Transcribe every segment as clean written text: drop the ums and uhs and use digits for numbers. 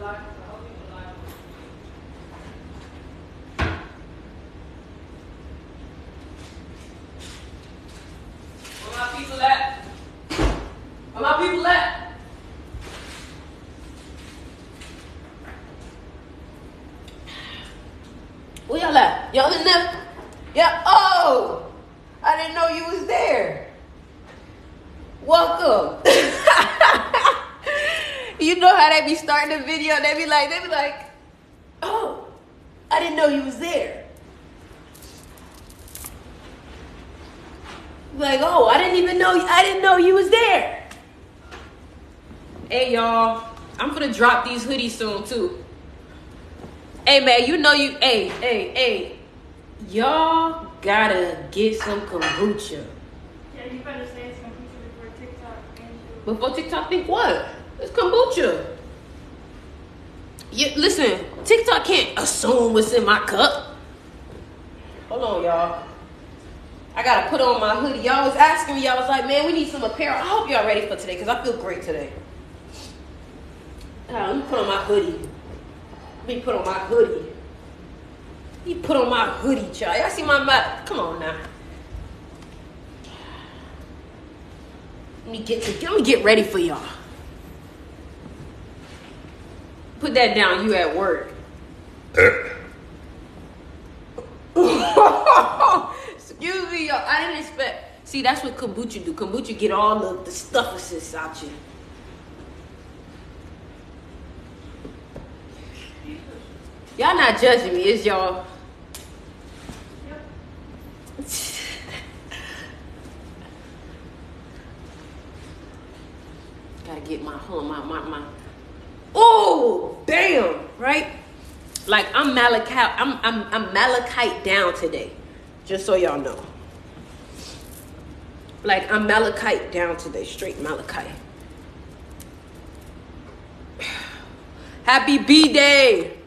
Where my people at? Where my people at? Where y'all at? Y'all in there? Yeah. Oh, I didn't know you was there. Welcome. You know how they be starting the video? They be like, oh, I didn't know you was there. Like, oh, I didn't know you was there. Hey, y'all, I'm gonna drop these hoodies soon too. Hey, man, you know you. Hey, y'all gotta get some kombucha. Yeah, you better say it's kombucha before TikTok. Before TikTok think what? It's kombucha. Listen, TikTok can't assume what's in my cup. Hold on, y'all. I gotta put on my hoodie. Y'all was asking me, y'all was like, man, we need some apparel. I hope y'all ready for today, because I feel great today. Let me put on my hoodie. Let me put on my hoodie, child. Y'all see my mouth? Come on now. Let me get ready for y'all. Put that down, you at work. Excuse me, y'all. I didn't expect. See, that's what kombucha do. Kombucha get all the stuffuses out you. Y'all not judging me, is y'all? Yep. Gotta get my oh, damn, right? Like I'm malachite down today. Just so y'all know. Like I'm malachite down today, straight malachite. Happy B-Day.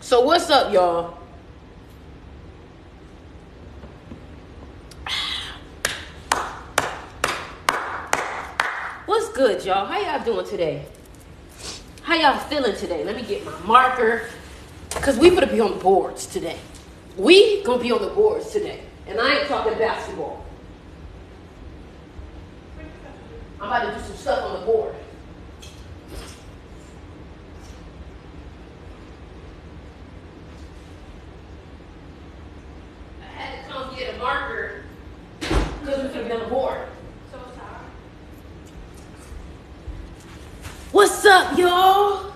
So what's up, y'all? What's good, y'all? How y'all doing today? How y'all feeling today? Let me get my marker. Because we gonna be on the boards today. We gonna be on the boards today. And I ain't talking basketball. I'm about to do some stuff on the board. I had to come get a marker because we're gonna be on the board. So sorry. What's up, y'all?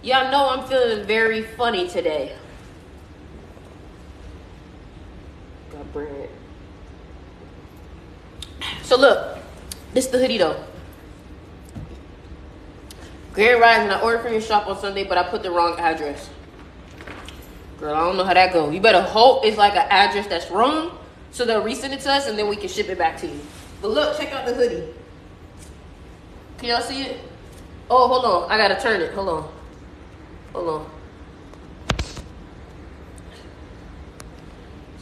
Y'all know I'm feeling very funny today. Got bread. So look, this is the hoodie though. Grand Rising, I ordered from your shop on Sunday, but I put the wrong address. Girl, I don't know how that goes. You better hope it's like an address that's wrong, so they'll resend it to us and then we can ship it back to you. But look, check out the hoodie. Can y'all see it? Oh, hold on. I gotta turn it. Hold on.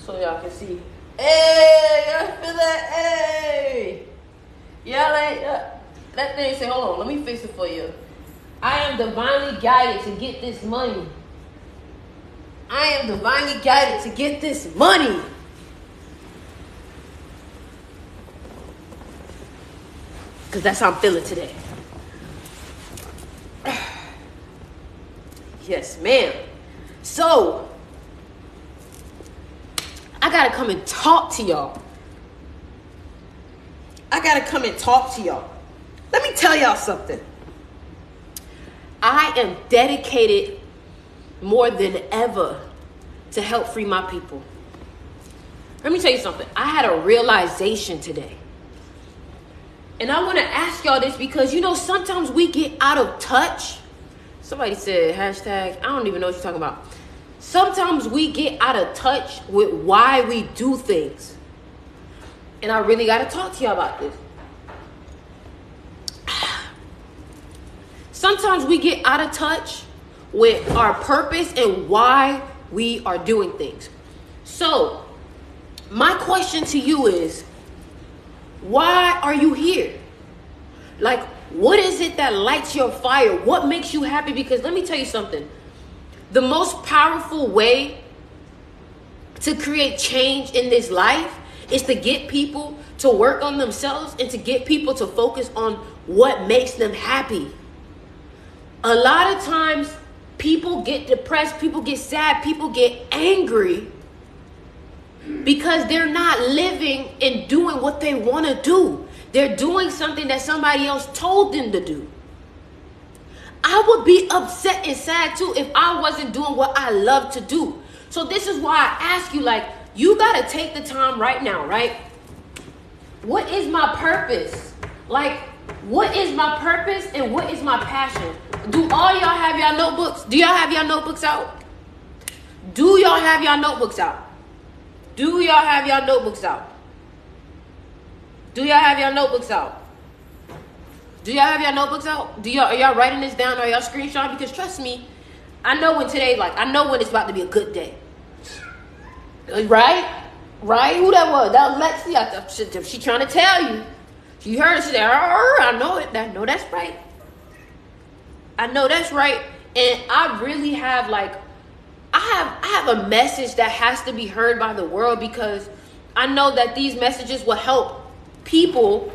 So y'all can see. Hey, y'all feel that? Hey. Y'all ain't, that thing say, hold on, let me fix it for you. I am divinely guided to get this money. I am divinely guided to get this money. Because that's how I'm feeling today. Yes, ma'am. So, I gotta come and talk to y'all. Let me tell y'all something. I am dedicated more than ever to help free my people. Let me tell you something. I had a realization today. And I want to ask y'all this because, you know, sometimes we get out of touch. Somebody said, hashtag, I don't even know what you're talking about. Sometimes we get out of touch with why we do things. And I really got to talk to y'all about this. Sometimes we get out of touch with our purpose and why we are doing things. So, my question to you is, why are you here? Like, What is it that lights your fire? What makes you happy? Because let me tell you something. The most powerful way to create change in this life is to get people to work on themselves and to get people to focus on what makes them happy. A lot of times people get depressed, people get sad, people get angry because they're not living and doing what they want to do. They're doing something that somebody else told them to do. I would be upset and sad too if I wasn't doing what I love to do. So this is why I ask you, like, you got to take the time right now, right? What is my purpose? Like, what is my purpose and what is my passion? Do all y'all have y'all notebooks? Do y'all have y'all notebooks out? Do y'all have y'all notebooks out? Do y'all have y'all notebooks out? Do y'all have y'all notebooks out? Do y'all have y'all notebooks out? Are y'all writing this down? Are y'all screenshotting? Because trust me, I know when it's about to be a good day. Right? Right? Who that was? That was Lexi. She trying to tell you. She heard it. She said, I know it. I know that's right. I know that's right. And I really have I have a message that has to be heard by the world, because I know that these messages will help people.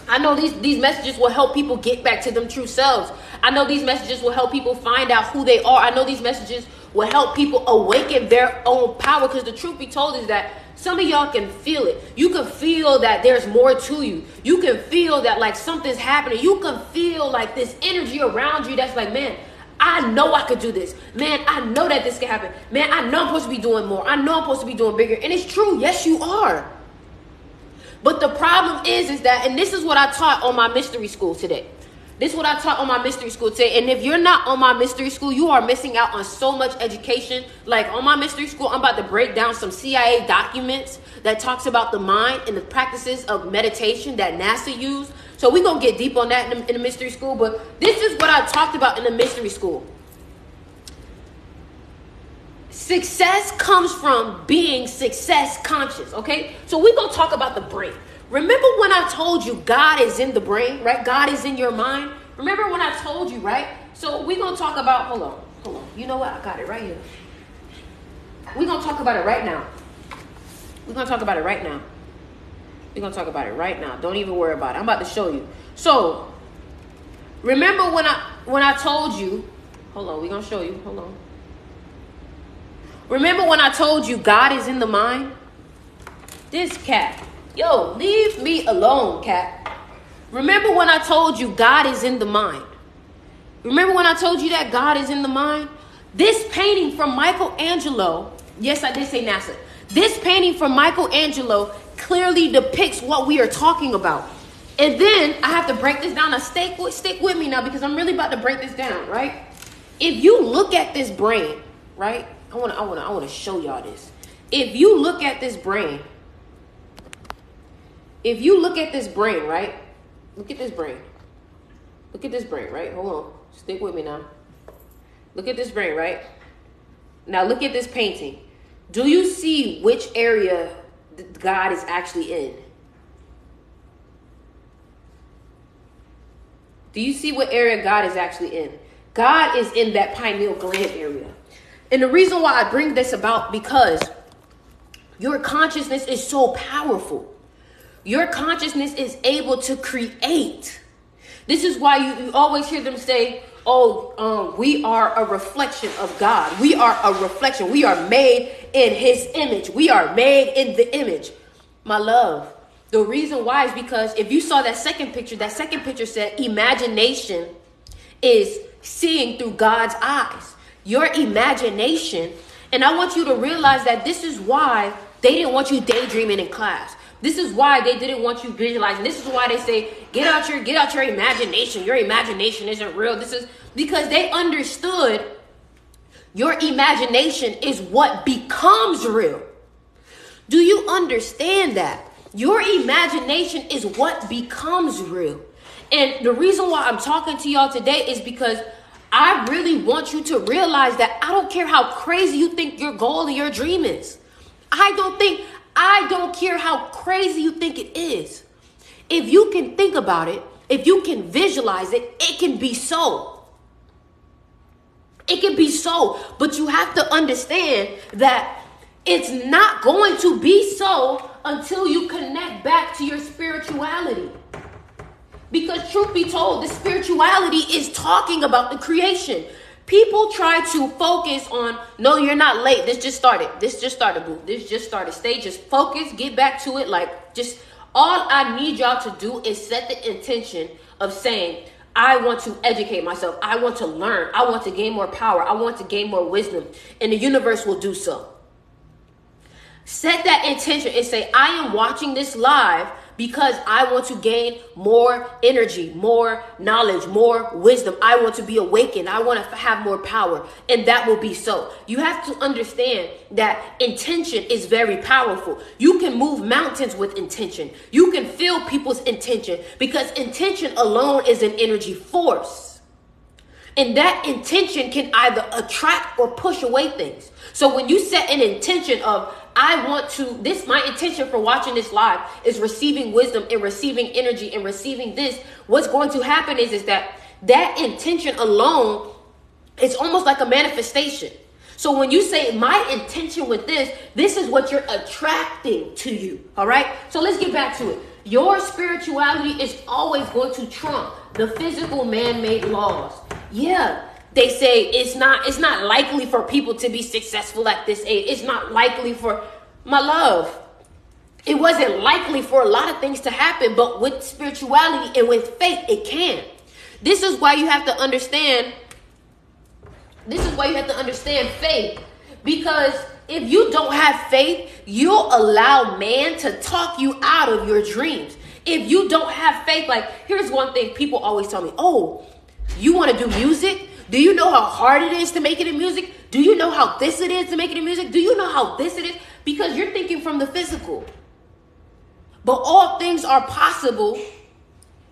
I know these messages will help people get back to them true selves. I know these messages will help people find out who they are. I know these messages will help people awaken their own power, because the truth be told is that some of y'all can feel it. You can feel that there's more to you. You can feel that like something's happening. You can feel like this energy around you that's like, man, I know I could do this. Man, I know that this can happen. Man, I know I'm supposed to be doing more. I know I'm supposed to be doing bigger. And it's true. Yes, you are. But the problem is that, and this is what I taught on my mystery school today. This is what I taught on my mystery school today. And if you're not on my mystery school, you are missing out on so much education. Like on my mystery school, I'm about to break down some CIA documents that talks about the mind and the practices of meditation that NASA used. So we're going to get deep on that in the mystery school. But this is what I talked about in the mystery school. Success comes from being success conscious, okay? So we're going to talk about the brain. Remember when I told you God is in the brain, right? God is in your mind. Remember when I told you, right? So we're going to talk about, hold on. You know what? I got it right here. We're going to talk about it right now. We're going to talk about it right now. We're going to talk about it right now. Don't even worry about it. I'm about to show you. So remember when I told you, hold on, we're going to show you. Hold on. Remember when I told you God is in the mind? This cat. Yo, leave me alone, cat. Remember when I told you God is in the mind? Remember when I told you that God is in the mind? This painting from Michelangelo, yes, I did say NASA. This painting from Michelangelo clearly depicts what we are talking about. And then I have to break this down. Now stick with me now, because I'm really about to break this down, right? If you look at this brain, right? I want to show y'all this. If you look at this brain, right? Look at this brain. Look at this brain, right? Hold on. Stick with me now. Look at this brain, right? Now look at this painting. Do you see which area God is actually in? Do you see what area God is actually in? God is in that pineal gland area. And the reason why I bring this about, because your consciousness is so powerful. Your consciousness is able to create. This is why you always hear them say, we are a reflection of God. We are a reflection. We are made in his image. We are made in the image. My love, the reason why is because if you saw that second picture said imagination is seeing through God's eyes. Your imagination, and I want you to realize that this is why they didn't want you daydreaming in class. This is why they didn't want you visualizing. This is why they say, get out your imagination. Your imagination isn't real. This is because they understood your imagination is what becomes real. Do you understand that? Your imagination is what becomes real. And the reason why I'm talking to y'all today is because I really want you to realize that I don't care how crazy you think your goal and your dream is. I don't care how crazy you think it is. if you can think about it, if you can visualize it, it can be so. It can be so. But you have to understand that it's not going to be so until you connect back to your spirituality. Because truth be told, the spirituality is talking about the creation. People try to focus on, no, you're not late. This just started. Boo. This just started. Stay just focus, get back to it. Like, just all I need y'all to do is set the intention of saying, I want to educate myself. I want to learn. I want to gain more power. I want to gain more wisdom. And the universe will do so. Set that intention and say, I am watching this live because I want to gain more energy, more knowledge, more wisdom. I want to be awakened. I want to have more power. And that will be so. You have to understand that intention is very powerful. You can move mountains with intention. You can feel people's intention because intention alone is an energy force. And that intention can either attract or push away things. So when you set an intention of, I want to, my intention for watching this live is receiving wisdom and receiving energy and receiving this. What's going to happen is that intention alone is almost like a manifestation. So when you say my intention with this is what you're attracting to you. All right. So let's get back to it. Your spirituality is always going to trump the physical man-made laws. Yeah. They say it's not likely for people to be successful at this age. It's not likely for, my love. It wasn't likely for a lot of things to happen, but with spirituality and with faith, it can. This is why you have to understand. This is why you have to understand faith. Because if you don't have faith, you'll allow man to talk you out of your dreams. If you don't have faith, like, here's one thing people always tell me, oh, you want to do music? Do you know how hard it is to make it in music? Do you know how this it is to make it in music? Do you know how this it is? Because you're thinking from the physical. But all things are possible.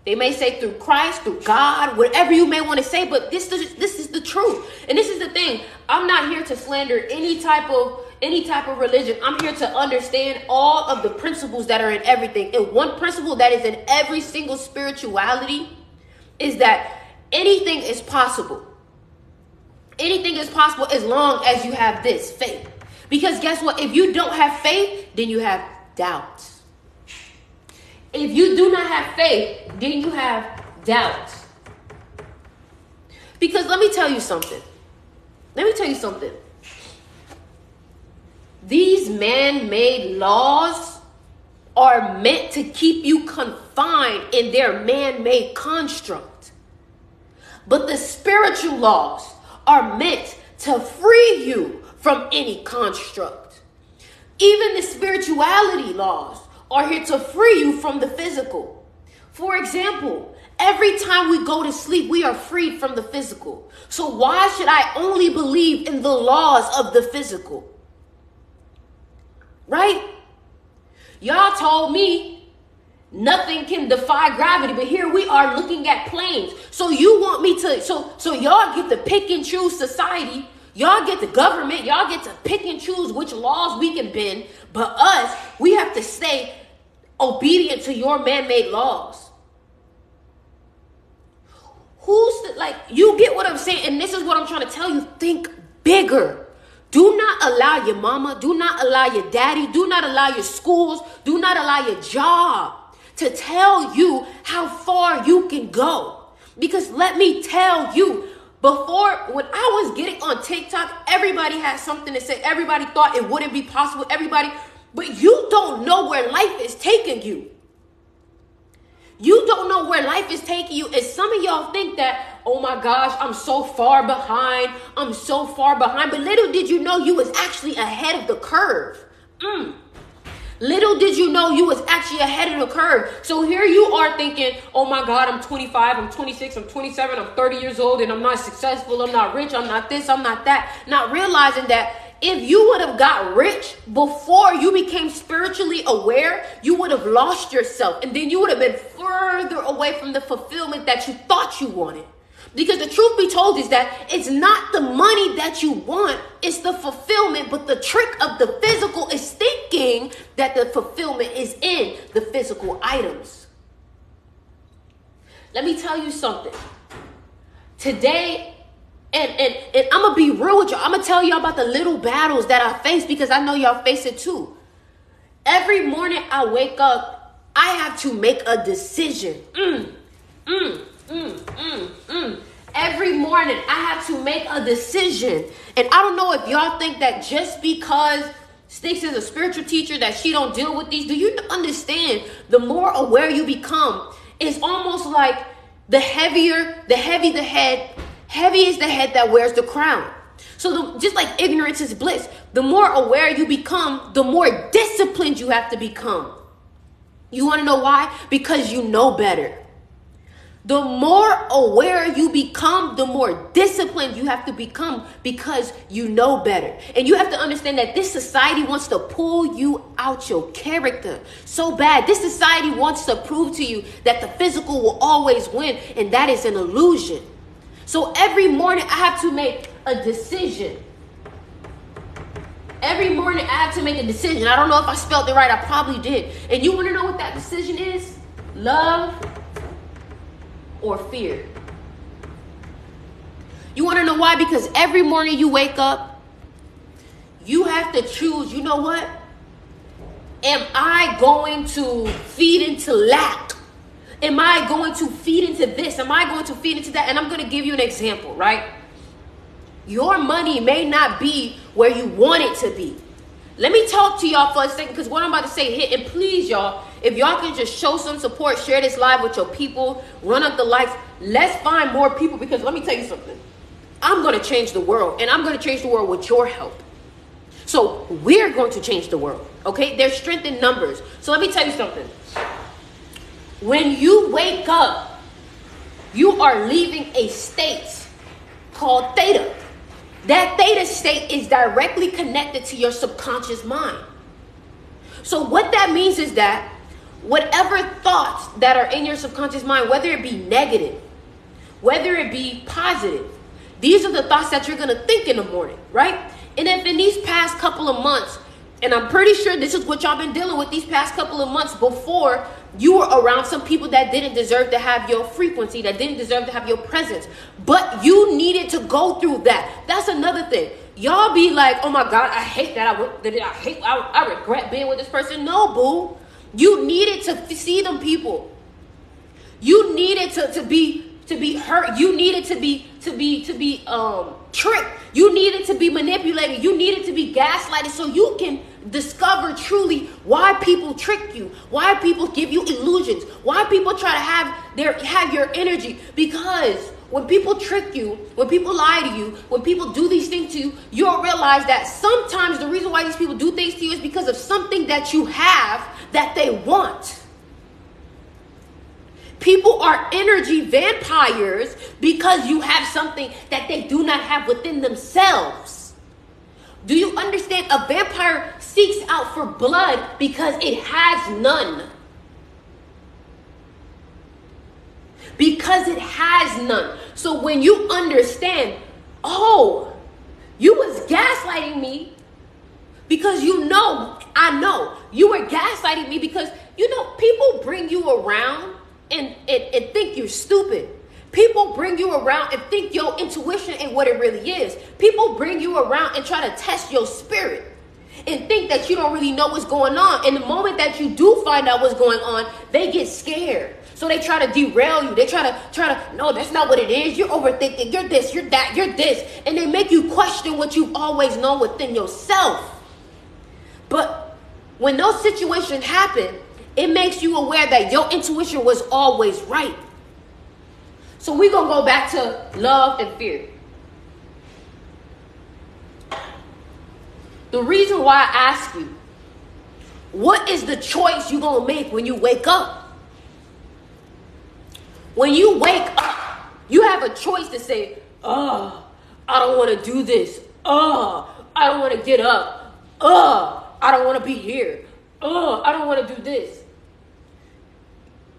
They may say through Christ, through God, whatever you may want to say, but this is the truth. And this is the thing. I'm not here to slander any type of religion. I'm here to understand all of the principles that are in everything. And one principle that is in every single spirituality is that anything is possible. Anything is possible as long as you have this faith. Because guess what? If you don't have faith, then you have doubt. If you do not have faith, then you have doubt. Because let me tell you something. These man-made laws are meant to keep you confined in their man-made construct. But the spiritual laws are meant to free you from any construct. Even the spirituality laws are here to free you from the physical. For example, every time we go to sleep, we are freed from the physical. So why should I only believe in the laws of the physical? Right? Y'all told me nothing can defy gravity, but here we are looking at planes. So you want me to, so y'all get to pick and choose society. Y'all get the government. Y'all get to pick and choose which laws we can bend. But us, we have to stay obedient to your man-made laws. You get what I'm saying? And this is what I'm trying to tell you. Think bigger. Do not allow your mama, do not allow your daddy, do not allow your schools, do not allow your job to tell you how far you can go. Because let me tell you, before, when I was getting on TikTok, everybody had something to say. Everybody thought it wouldn't be possible. But you don't know where life is taking you. You don't know where life is taking you. And some of y'all think that, oh my gosh, I'm so far behind. But little did you know you was actually ahead of the curve. Little did you know you was actually ahead of the curve. So here you are thinking, oh my God, I'm 25, I'm 26, I'm 27, I'm 30 years old, and I'm not successful, I'm not rich, I'm not this, I'm not that. Not realizing that if you would have got rich before you became spiritually aware, you would have lost yourself. And then you would have been further away from the fulfillment that you thought you wanted. Because the truth be told is that it's not the money that you want, it's the fulfillment. But the trick of the physical is thinking that the fulfillment is in the physical items. Let me tell you something. Today, and I'm going to be real with y'all. I'm going to tell y'all about the little battles that I face because I know y'all face it too. Every morning I wake up, I have to make a decision. Every morning I have to make a decision. And I don't know if y'all think that just because Sticks is a spiritual teacher that she don't deal with these. Do you understand? The more aware you become, it's almost like the heavy the head, heavy is the head that wears the crown. So just like ignorance is bliss, the more aware you become, the more disciplined you have to become. You want to know why? Because you know better. The more aware you become, the more disciplined you have to become because you know better. And you have to understand that this society wants to pull you out your character so bad. This society wants to prove to you that the physical will always win, and that is an illusion. So every morning I have to make a decision. Every morning I have to make a decision. I don't know if I spelled it right. I probably did. And you want to know what that decision is? Love or fear. You want to know why? Because every morning you wake up, you have to choose, you know what? Am I going to feed into lack? Am I going to feed into this? Am I going to feed into that? And I'm going to give you an example, right? Your money may not be where you want it to be. Let me talk to y'all for a second because what I'm about to say hit. And please, y'all, if y'all can just show some support, share this live with your people, run up the likes. Let's find more people because let me tell you something. I'm going to change the world, and I'm going to change the world with your help. So we're going to change the world, okay? There's strength in numbers. So let me tell you something. When you wake up, you are leaving a state called theta. That theta state is directly connected to your subconscious mind. So what that means is that whatever thoughts that are in your subconscious mind, whether it be negative, whether it be positive, these are the thoughts that you're going to think in the morning, right? And if in these past couple of months, and I'm pretty sure this is what y'all been dealing with these past couple of months before you were around some people that didn't deserve to have your frequency, that didn't deserve to have your presence, but you needed to go through that. That's another thing. Y'all be like, oh my God, I hate that. I regret being with this person. No, boo. You needed to see them people. You needed to be hurt. You needed to be tricked. You needed to be manipulated. You needed to be gaslighted so you can discover truly why people trick you, why people give you illusions, why people try to have your energy. Because when people trick you, when people lie to you, when people do these things to you, you'll realize that sometimes the reason why these people do things to you is because of something that you have that they want. People are energy vampires because you have something that they do not have within themselves. Do you understand? A vampire seeks out for blood because it has none. Because it has none. So when you understand, oh, you was gaslighting me because I know you were gaslighting me because, people bring you around and think you're stupid. People bring you around and think your intuition ain't what it really is. People bring you around and try to test your spirit and think that you don't really know what's going on. And the moment that you do find out what's going on, they get scared. So they try to derail you. They try to, no, that's not what it is. You're overthinking. You're this, you're that, you're this. And they make you question what you've always known within yourself. But when those situations happen, it makes you aware that your intuition was always right. So we're going to go back to love and fear. The reason why I ask you, what is the choice you're going to make when you wake up? When you wake up, you have a choice to say, I don't want to do this. I don't want to get up. I don't want to be here. I don't want to do this.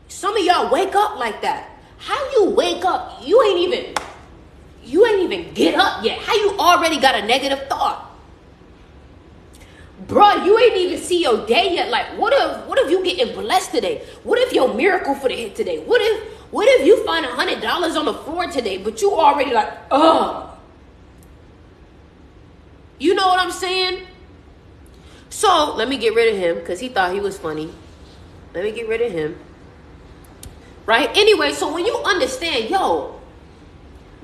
Some of y'all wake up like that. How you wake up? You ain't even get up yet. How you already got a negative thought? Bruh, you ain't even see your day yet. Like, what if you getting blessed today? What if your miracle for the hit today? What What if you find $100 on the floor today, but you already like, ugh. You know what I'm saying? So let me get rid of him because he thought he was funny. Let me get rid of him. Right? Anyway, so when you understand, yo,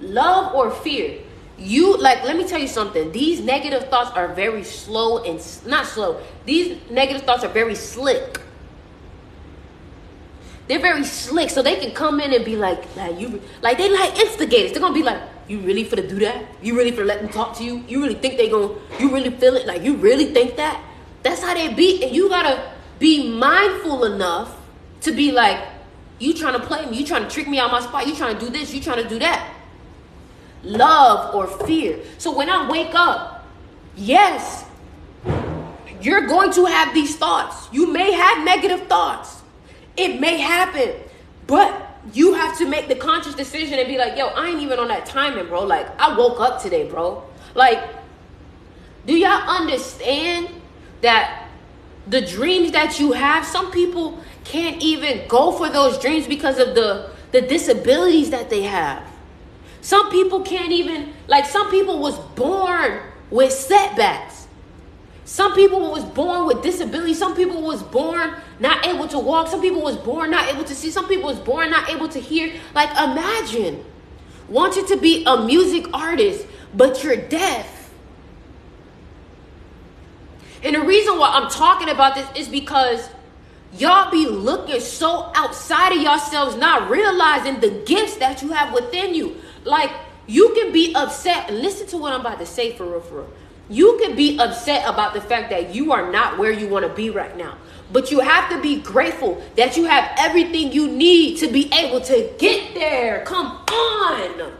love or fear, let me tell you something. These negative thoughts are very slow and not slow. These negative thoughts are very slick. They're very slick, so they can come in and be like they like instigators. They're gonna be like, you really finna do that? You really finna let them talk to you? You really think you really feel it? Like, you really think that? That's how they be. And you gotta be mindful enough to be like, you trying to play me? You trying to trick me out my spot? You trying to do this? You trying to do that? Love or fear. So when I wake up, yes, you're going to have these thoughts. You may have negative thoughts. It may happen, but you have to make the conscious decision and be like, yo, I ain't even on that timing, bro. Like, I woke up today, bro. Like, do y'all understand that the dreams that you have, some people can't even go for those dreams because of the disabilities that they have. Some people can't even, some people was born with setbacks. Some people was born with disabilities. Some people was born not able to walk. Some people was born not able to see. Some people was born not able to hear. Like, imagine wanting to be a music artist, but you're deaf. And the reason why I'm talking about this is because y'all be looking so outside of yourselves, not realizing the gifts that you have within you. Like, you can be upset. Listen to what I'm about to say, for real, for real. You can be upset about the fact that you are not where you want to be right now. But you have to be grateful that you have everything you need to be able to get there. Come on.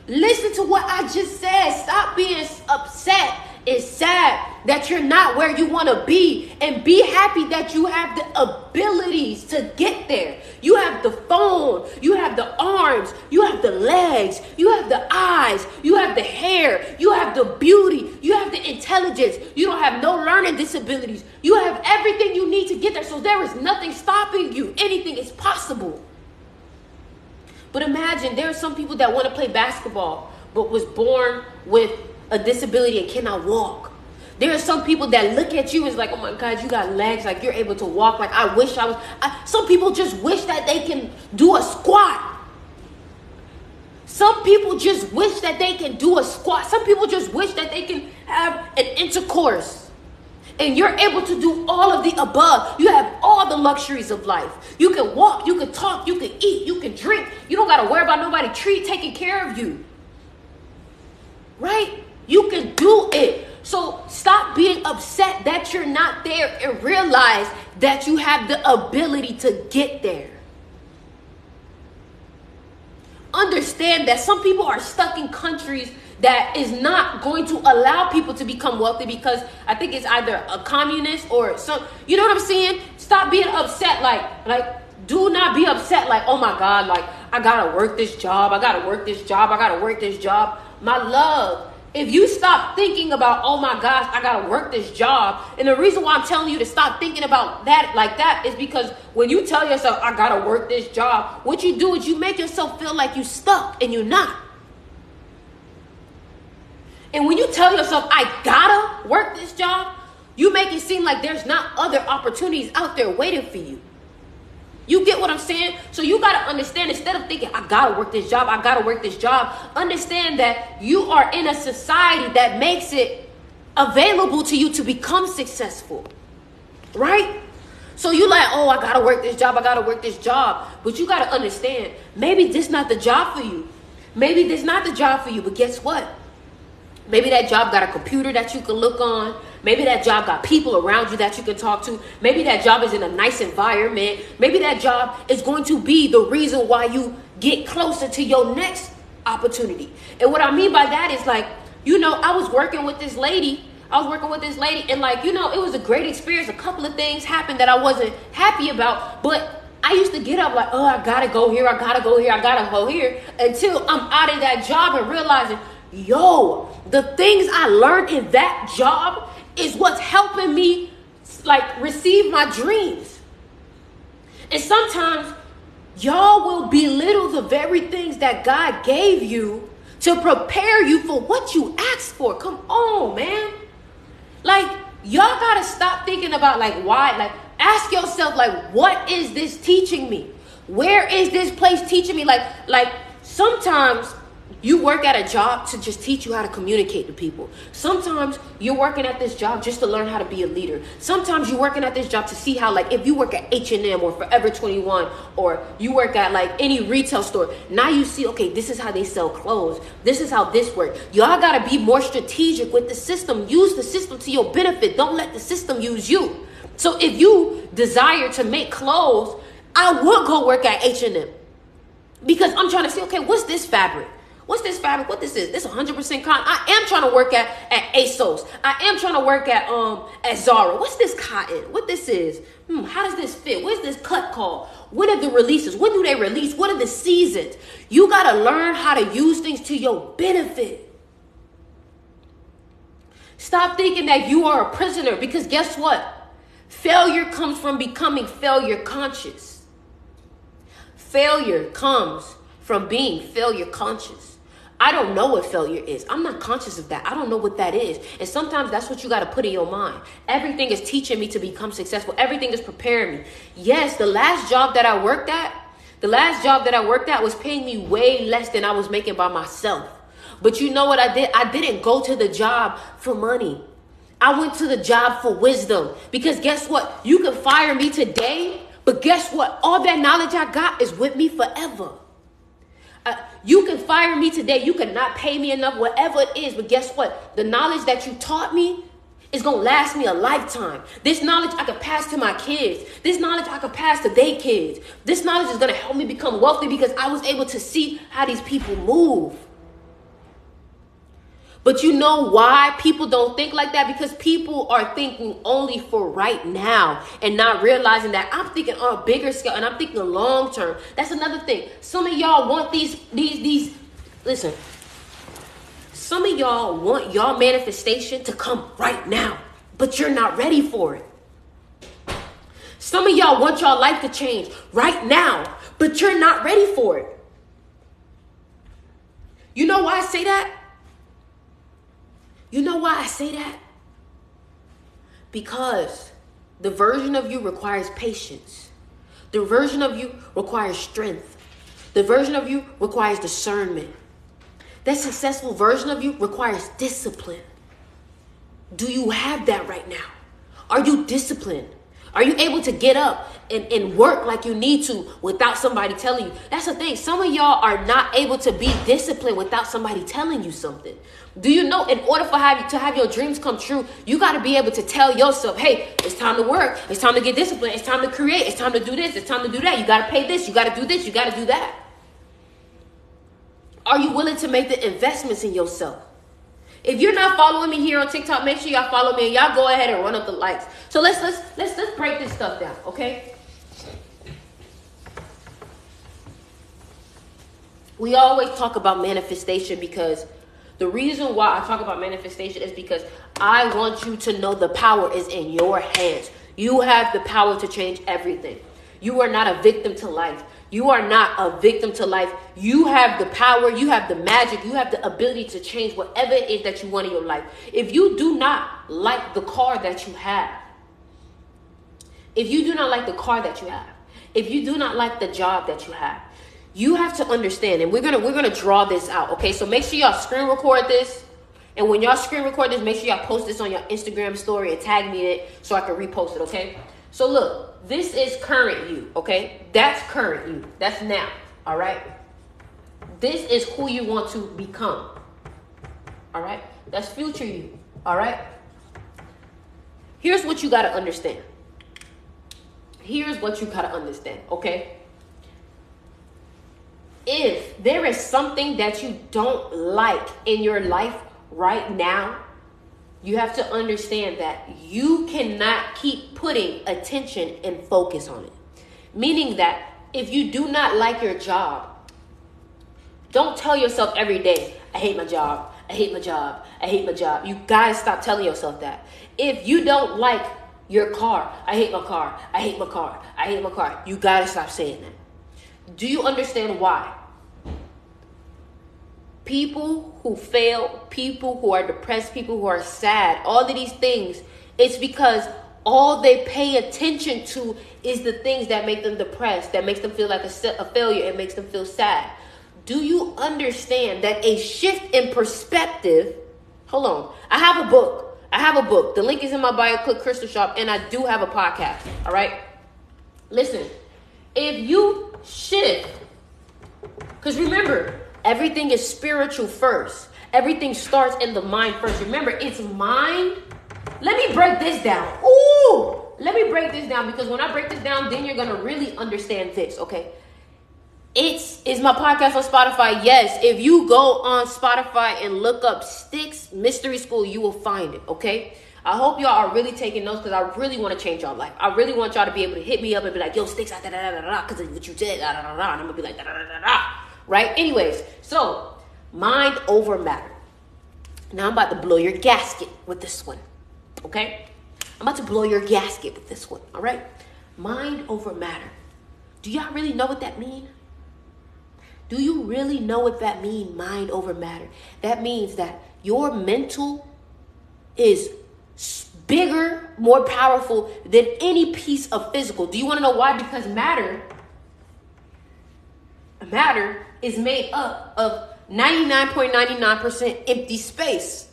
Listen to what I just said. Stop being upset and sad that you're not where you want to be, and be happy that you have the abilities to get there. You have the phone, you have the arms, you have the legs, you have the eyes, you have the hair, you have the beauty, you have the intelligence. You don't have no learning disabilities. You have everything you need to get there. So there is nothing stopping you. Anything is possible. But imagine there are some people that want to play basketball but was born with a disability and cannot walk. There are some people that look at you and is like, oh my God, you got legs, like you're able to walk. Like, I wish I was. Some people just wish that they can do a squat. Some people just wish that they can do a squat. Some people just wish that they can have an intercourse. And you're able to do all of the above. You have all the luxuries of life. You can walk, you can talk, you can eat, you can drink. You don't got to worry about nobody taking care of you. Right? You can do it. So stop being upset that you're not there and realize that you have the ability to get there. Understand that some people are stuck in countries that is not going to allow people to become wealthy because I think it's either a communist or some, you know what I'm saying? Stop being upset. Like, do not be upset. Like, oh my God, like, I gotta work this job. I gotta work this job. I gotta work this job. My love, if you stop thinking about, oh my gosh, I gotta work this job, and the reason why I'm telling you to stop thinking about that like that is because when you tell yourself, I gotta work this job, what you do is you make yourself feel like you stuck and you're not. And when you tell yourself, I gotta work this job, you make it seem like there's not other opportunities out there waiting for you. You get what I'm saying? So you got to understand, instead of thinking, I got to work this job, I got to work this job, understand that you are in a society that makes it available to you to become successful. Right? So you like, oh, I got to work this job, I got to work this job. But you got to understand, maybe this not the job for you. Maybe this not the job for you, but guess what? Maybe that job got a computer that you can look on. Maybe that job got people around you that you can talk to. Maybe that job is in a nice environment. Maybe that job is going to be the reason why you get closer to your next opportunity. And what I mean by that is, like, you know, I was working with this lady. And, like, you know, it was a great experience. A couple of things happened that I wasn't happy about. But I used to get up like, oh, I got to go here. I got to go here. I got to go here. Until I'm out of that job and realizing, yo, the things I learned in that job is what's helping me, like, receive my dreams. And sometimes Y'all will belittle the very things that God gave you to prepare you for what you asked for. Come on, man. Like, y'all gotta stop thinking about like why. Like, ask yourself, like, what is this teaching me? Where is this place teaching me? Like sometimes you work at a job to just teach you how to communicate to people. Sometimes you're working at this job just to learn how to be a leader. Sometimes you're working at this job to see how, like, if you work at H&M or Forever 21, or you work at like any retail store, now you see, okay, this is how they sell clothes. This is how this works. Y'all gotta be more strategic with the system. Use the system to your benefit. Don't let the system use you. So if you desire to make clothes, I would go work at H&M because I'm trying to see, okay, what's this fabric? What's this fabric? What this is? This 100% cotton. I am trying to work at ASOS. I am trying to work at Zara. What's this cotton? What this is? How does this fit? What's this cut called? When are the releases? When do they release? What are the seasons? You got to learn how to use things to your benefit. Stop thinking that you are a prisoner, because guess what? Failure comes from becoming failure conscious. Failure comes from being failure conscious. I don't know what failure is. I'm not conscious of that. I don't know what that is. And sometimes that's what you got to put in your mind. Everything is teaching me to become successful. Everything is preparing me. Yes, the last job that I worked at was paying me way less than I was making by myself. But you know what I did? I didn't go to the job for money. I went to the job for wisdom. Because guess what? You can fire me today, but guess what? All that knowledge I got is with me forever. You can fire me today. You cannot pay me enough, whatever it is. But guess what? The knowledge that you taught me is going to last me a lifetime. This knowledge I could pass to my kids. This knowledge I could pass to their kids. This knowledge is going to help me become wealthy because I was able to see how these people move. But you know why people don't think like that? Because people are thinking only for right now and not realizing that I'm thinking on a bigger scale and I'm thinking long term. That's another thing. Some of y'all want these, listen, some of y'all want y'all manifestation to come right now, but you're not ready for it. Some of y'all want y'all life to change right now, but you're not ready for it. You know why I say that? You know why I say that? Because the version of you requires patience. The version of you requires strength. The version of you requires discernment. That successful version of you requires discipline. Do you have that right now? Are you disciplined? Are you able to get up and work like you need to without somebody telling you? That's the thing. Some of y'all are not able to be disciplined without somebody telling you something. Do you know, in order for to have your dreams come true, you got to be able to tell yourself, hey, it's time to work. It's time to get disciplined. It's time to create. It's time to do this. It's time to do that. You got to pay this. You got to do this. You got to do that. Are you willing to make the investments in yourself? If you're not following me here on TikTok, make sure y'all follow me and y'all go ahead and run up the likes. So let's break this stuff down, okay? We always talk about manifestation because the reason why I talk about manifestation is because I want you to know the power is in your hands. You have the power to change everything. You are not a victim to life. You are not a victim to life. You have the power, you have the magic, you have the ability to change whatever it is that you want in your life. If you do not like the car that you have, if you do not like the car that you have, if you do not like the job that you have, you have to understand, and we're gonna draw this out, okay? So make sure y'all screen record this. And when y'all screen record this, make sure y'all post this on your Instagram story and tag me in it so I can repost it, okay? So look, this is current you, okay? That's current you. That's now, all right? This is who you want to become, all right? That's future you, all right? Here's what you got to understand. Here's what you got to understand, okay? If there is something that you don't like in your life right now, you have to understand that you cannot keep putting attention and focus on it. Meaning that if you do not like your job, don't tell yourself every day, I hate my job, I hate my job, I hate my job. You guys stop telling yourself that. If you don't like your car, I hate my car, I hate my car, I hate my car. You gotta stop saying that. Do you understand why? People who fail, people who are depressed, people who are sad, all of these things, it's because all they pay attention to is the things that make them depressed, that makes them feel like a failure, and makes them feel sad. Do you understand that a shift in perspective, hold on, I have a book. The link is in my bio, click Crystal Shop, and I do have a podcast, all right? Listen, if you shift, because remember, everything is spiritual first. Everything starts in the mind first. Remember, it's mind. Let me break this down. Let me break this down, because when I break this down, then you're going to really understand this, okay? Is my podcast on Spotify? Yes. If you go on Spotify and look up Sticks Mystery School, you will find it, okay? I hope y'all are really taking notes, because I really want to change y'all life. I really want y'all to be able to hit me up and be like, yo, Sticks, because of what you said, and I'm going to be like, right? Anyways, so mind over matter. Now I'm about to blow your gasket with this one, okay? I'm about to blow your gasket with this one, all right? Mind over matter. Do y'all really know what that means? Do you really know what that means, mind over matter? That means that your mental is bigger, more powerful than any piece of physical. Do you want to know why? Because matter is made up of 99.99% empty space.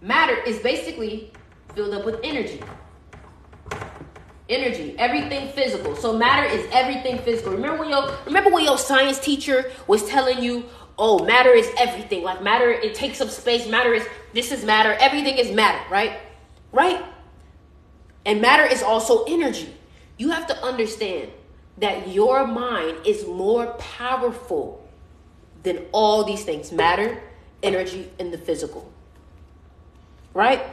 Matter is basically filled up with energy. Everything physical. So matter is everything physical. Remember when your science teacher was telling you, oh, matter is everything. Like matter, it takes up space. This is matter. Everything is matter, right? Right? And matter is also energy. You have to understand that your mind is more powerful than all these things. Matter, energy, and the physical. Right?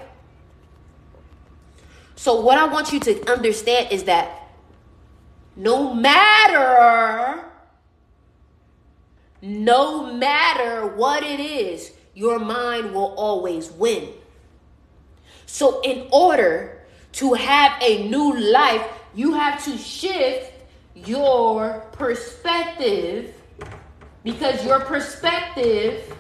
So what I want you to understand is that no matter what it is, your mind will always win. So in order to have a new life, you have to shift your perspective, because your perspective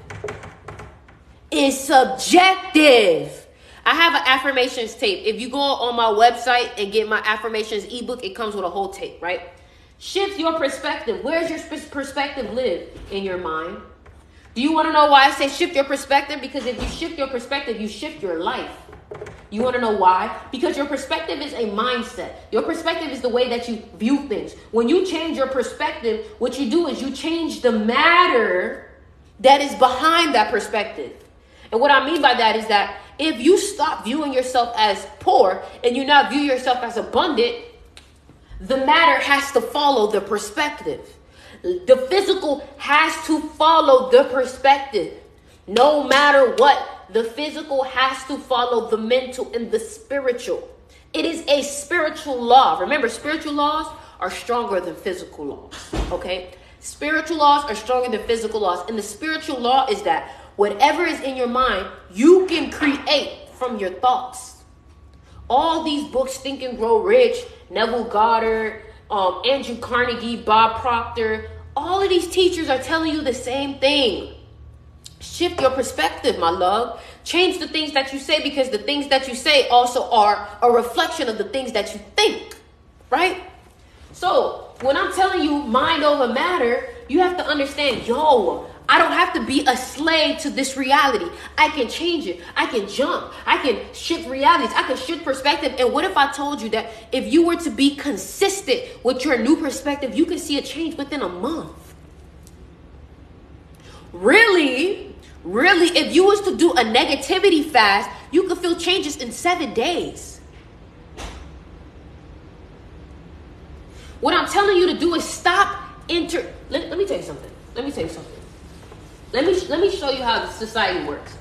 is subjective. I have an affirmations tape. If you go on my website and get my affirmations ebook, it comes with a whole tape, right? Shift your perspective. Where's your perspective live? In your mind. Do you want to know why I say shift your perspective? Because if you shift your perspective, you shift your life. You want to know why? Because your perspective is a mindset. Your perspective is the way that you view things. When you change your perspective, what you do is you change the matter that is behind that perspective. And what I mean by that is that if you stop viewing yourself as poor and you now view yourself as abundant, the matter has to follow the perspective. The physical has to follow the perspective. No matter what, the physical has to follow the mental and the spiritual. It is a spiritual law. Remember, spiritual laws are stronger than physical laws, okay? Spiritual laws are stronger than physical laws. And the spiritual law is that whatever is in your mind, you can create from your thoughts. All these books, Think and Grow Rich, Neville Goddard, Andrew Carnegie, Bob Proctor, all of these teachers are telling you the same thing. Shift your perspective, my love. Change the things that you say, because the things that you say also are a reflection of the things that you think, right? So when I'm telling you mind over matter, you have to understand, I don't have to be a slave to this reality. I can change it. I can jump. I can shift realities. I can shift perspective. And what if I told you that if you were to be consistent with your new perspective, you can see a change within a month? Really, if you was to do a negativity fast, you could feel changes in 7 days. What I'm telling you to do is stop Let me tell you something. Let me show you how society works.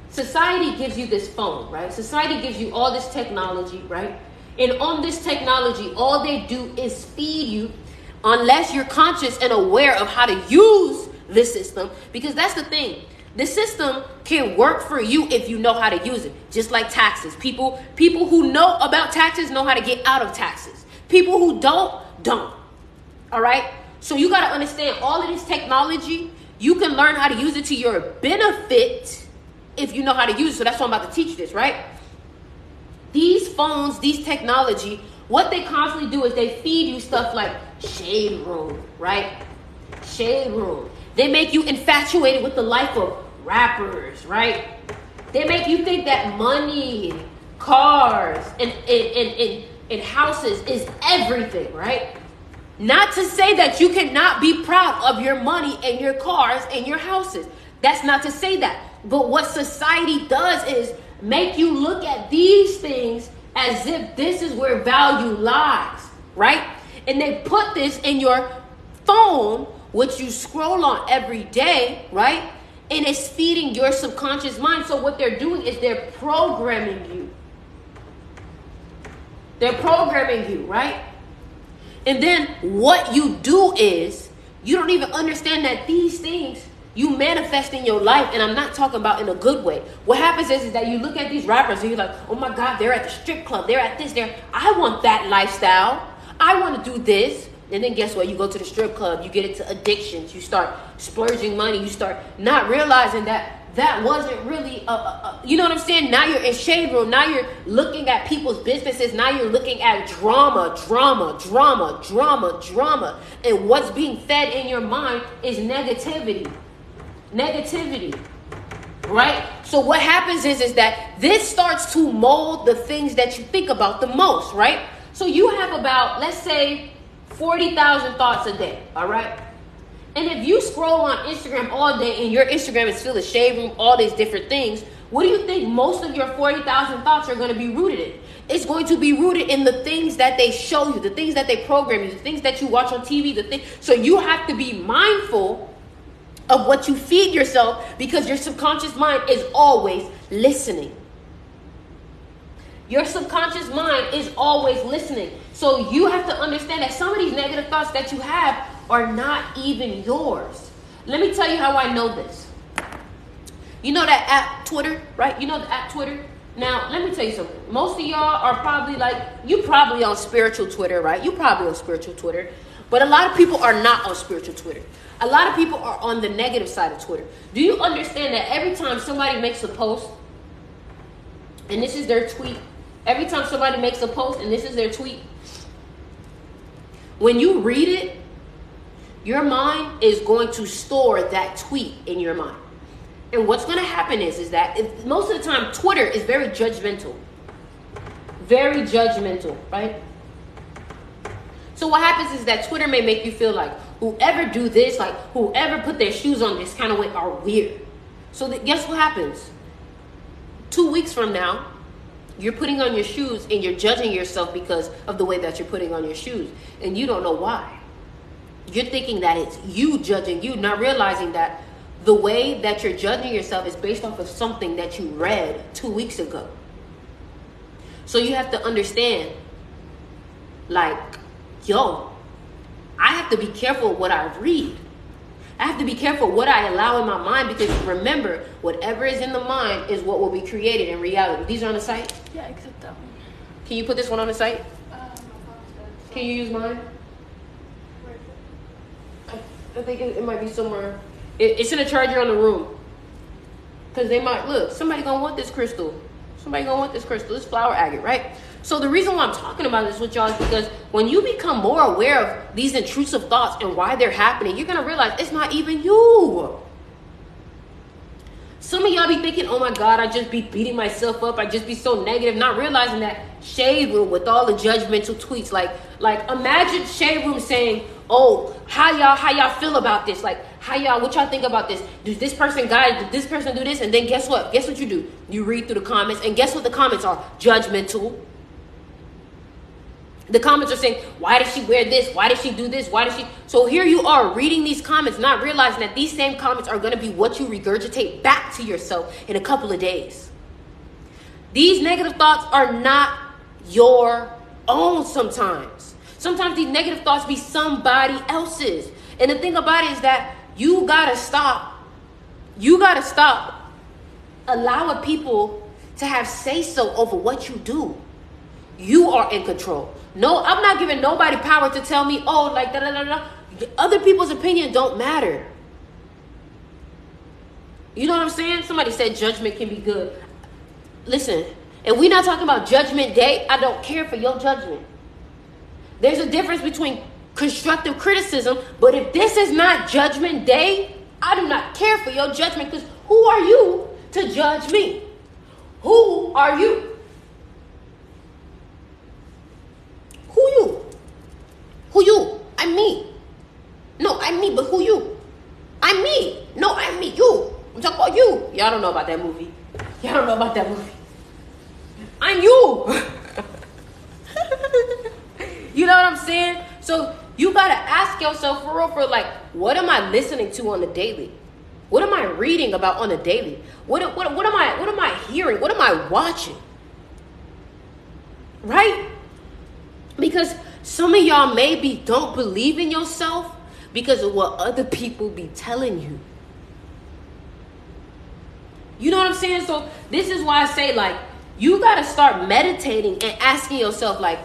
Society gives you this phone, right? Society gives you all this technology, right? And on this technology, all they do is feed you, unless you're conscious and aware of how to use this system. Because that's the thing. The system can work for you if you know how to use it. Just like taxes. People who know about taxes know how to get out of taxes. People who don't. All right? So you got to understand all of this technology, you can learn how to use it to your benefit if you know how to use it. So that's why I'm about to teach this, right? These phones, these technology, what they constantly do is they feed you stuff like Shade Room, right? Shade Room. They make you infatuated with the life of rappers, right? They make you think that money, cars, and houses is everything, right? Not to say that you cannot be proud of your money and your cars and your houses. That's not to say that. But what society does is make you look at these things as if this is where value lies, right? And they put this in your phone, which you scroll on every day, right? And it's feeding your subconscious mind. So what they're doing is they're programming you. They're programming you, right? And then what you do is you don't even understand that these things you manifest in your life. And I'm not talking about in a good way. What happens is that you look at these rappers and you're like, oh my God, they're at the strip club. They're at this, I want that lifestyle. I want to do this. And then guess what? You go to the strip club, you get into addictions, you start splurging money, you start not realizing that that wasn't really, you know what I'm saying? Now you're in Shade Room. Now you're looking at people's businesses. Now you're looking at drama. And what's being fed in your mind is negativity. Right? So what happens is that this starts to mold the things that you think about the most, right? So you have about, let's say, 40,000 thoughts a day, all right? And if you scroll on Instagram all day and your Instagram is filled with Shade Room, all these different things, what do you think most of your 40,000 thoughts are going to be rooted in? It's going to be rooted in the things that they show you, the things that they program you, the things that you watch on TV, So you have to be mindful of what you feed yourself because your subconscious mind is always listening. Your subconscious mind is always listening. So you have to understand that some of these negative thoughts that you have are not even yours. Let me tell you how I know this. You know that app Twitter, right? You know the app Twitter? Now, let me tell you something. Most of y'all are probably you probably on spiritual Twitter, right? You probably on spiritual Twitter. But a lot of people are not on spiritual Twitter. A lot of people are on the negative side of Twitter. Do you understand that every time somebody makes a post, and this is their tweet, every time somebody makes a post and this is their tweet, when you read it, your mind is going to store that tweet in your mind. And what's going to happen is that most of the time Twitter is very judgmental. Very judgmental, right? So what happens is that Twitter may make you feel like whoever do this, like whoever put their shoes on this kind of way are weird. So guess what happens? 2 weeks from now, you're putting on your shoes and you're judging yourself because of the way that you're putting on your shoes. And you don't know why. You're thinking that it's you judging you, not realizing that the way that you're judging yourself is based off of something that you read 2 weeks ago. So you have to understand, like, yo, I have to be careful what I read. I have to be careful what I allow in my mind because remember, whatever is in the mind is what will be created in reality. These are on the site? Yeah, except that one. Can you put this one on the site? Can you use mine? I think it might be somewhere. It's in a charger on the room. Because they might, look, somebody gonna want this crystal. Somebody gonna want this crystal. This flower agate, right? So the reason why I'm talking about this with y'all is because when you become more aware of these intrusive thoughts and why they're happening, you're gonna realize it's not even you. Some of y'all be thinking, oh my God, I just be beating myself up. I just be so negative, not realizing that Shade Room with all the judgmental tweets. Like imagine Shade Room saying, oh, how y'all feel about this? Like, what y'all think about this? Does this person did this person do this? And then guess what? Guess what you do? You read through the comments, and guess what the comments are? Judgmental. The comments are saying, why did she wear this? Why did she do this? So here you are reading these comments, not realizing that these same comments are going to be what you regurgitate back to yourself in a couple of days. These negative thoughts are not your own sometimes. Sometimes these negative thoughts be somebody else's. And the thing about it is that you gotta stop allowing people to have say-so over what you do. You are in control. No, I'm not giving nobody power to tell me, oh, like da da da da. Other people's opinion don't matter. You know what I'm saying? Somebody said judgment can be good. Listen, and we're not talking about judgment day. I don't care for your judgment. There's a difference between constructive criticism, but if this is not judgment day, I do not care for your judgment, because who are you to judge me? Who are you? Who you? Who you? I'm me. No, I'm me, but who you? I'm me. No, I'm me. You. I'm talking about you. Y'all don't know about that movie. Y'all don't know about that movie. I'm you. You know what I'm saying? So you gotta ask yourself for real, like, what am I listening to on the daily? What am I reading about on the daily? What am I hearing? What am I watching? Right? Because some of y'all maybe don't believe in yourself because of what other people be telling you. You know what I'm saying? So this is why I say, like, you got to start meditating and asking yourself, like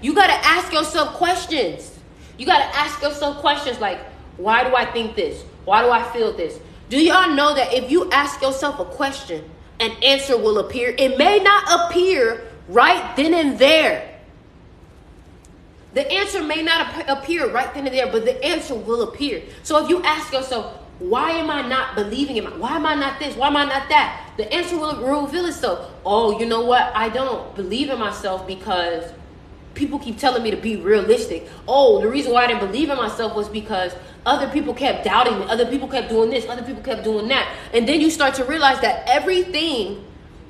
you got to ask yourself questions. You got to ask yourself questions like, why do I think this? Why do I feel this? Do y'all know that if you ask yourself a question, an answer will appear? It may not appear right then and there. The answer may not appear right then and there, but the answer will appear. So if you ask yourself, why am I not believing in my, why am I not this? Why am I not that? The answer will reveal itself. Oh, you know what? I don't believe in myself because people keep telling me to be realistic. Oh, the reason why I didn't believe in myself was because other people kept doubting me. Other people kept doing this. Other people kept doing that. And then you start to realize that everything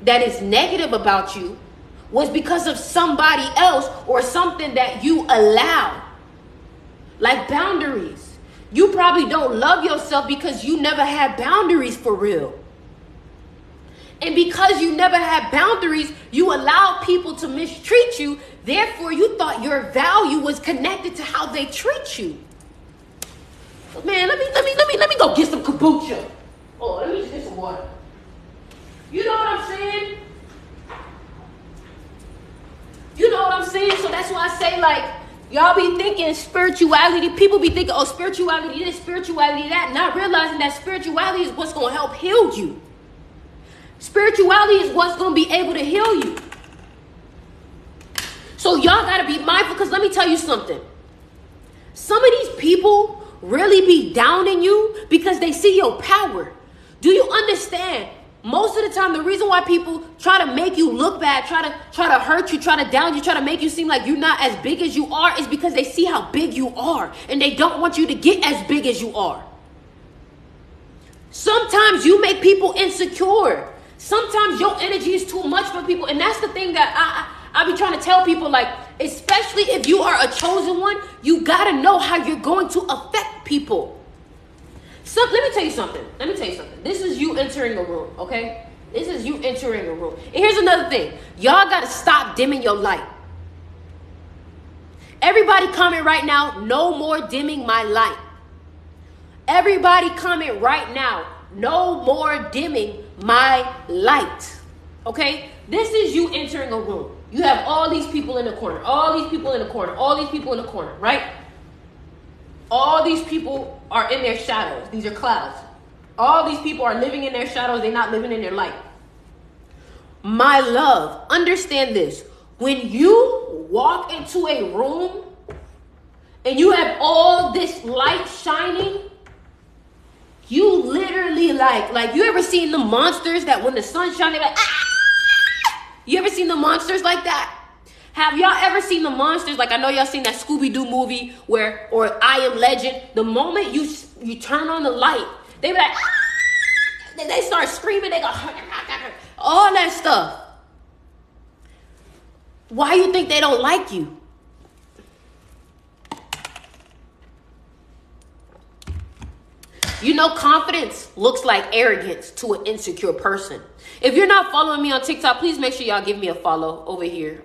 that is negative about you was because of somebody else or something that you allow. Like boundaries. You probably don't love yourself because you never had boundaries for real. And because you never had boundaries, you allow people to mistreat you. Therefore, you thought your value was connected to how they treat you. Man, let me go get some kombucha. Oh, let me just get some water. You know what I'm saying? You know what I'm saying? So that's why I say, like, y'all be thinking spirituality. People be thinking, oh, spirituality this, spirituality that. Not realizing that spirituality is what's going to help heal you. Spirituality is what's going to be able to heal you. So y'all got to be mindful, because let me tell you something. Some of these people really be downing you because they see your power. Do you understand? Most of the time, the reason why people try to make you look bad, try to hurt you, try to down you, try to make you seem like you're not as big as you are, is because they see how big you are and they don't want you to get as big as you are. Sometimes you make people insecure. Sometimes your energy is too much for people. And that's the thing that I be trying to tell people, like, especially if you are a chosen one, you got to know how you're going to affect people. So, let me tell you something. This is you entering a room, okay? This is you entering a room. And here's another thing. Y'all got to stop dimming your light. Everybody comment right now, no more dimming my light. Everybody comment right now, no more dimming my light. Okay? This is you entering a room. You have all these people in the corner, all these people in the corner, all these people in the corner, right? All these people are in their shadows. These are clouds. All these people are living in their shadows. They're not living in their light. My love, understand this. When you walk into a room and you have all this light shining, you literally like you ever seen the monsters that when the sun's shining, like, ah! You ever seen the monsters like that? Have y'all ever seen the monsters? Like, I know y'all seen that Scooby-Doo movie or I Am Legend. The moment you turn on the light, they be like, ah! They start screaming. They go, all that stuff. Why you think they don't like you? You know, confidence looks like arrogance to an insecure person. If you're not following me on TikTok, please make sure y'all give me a follow over here.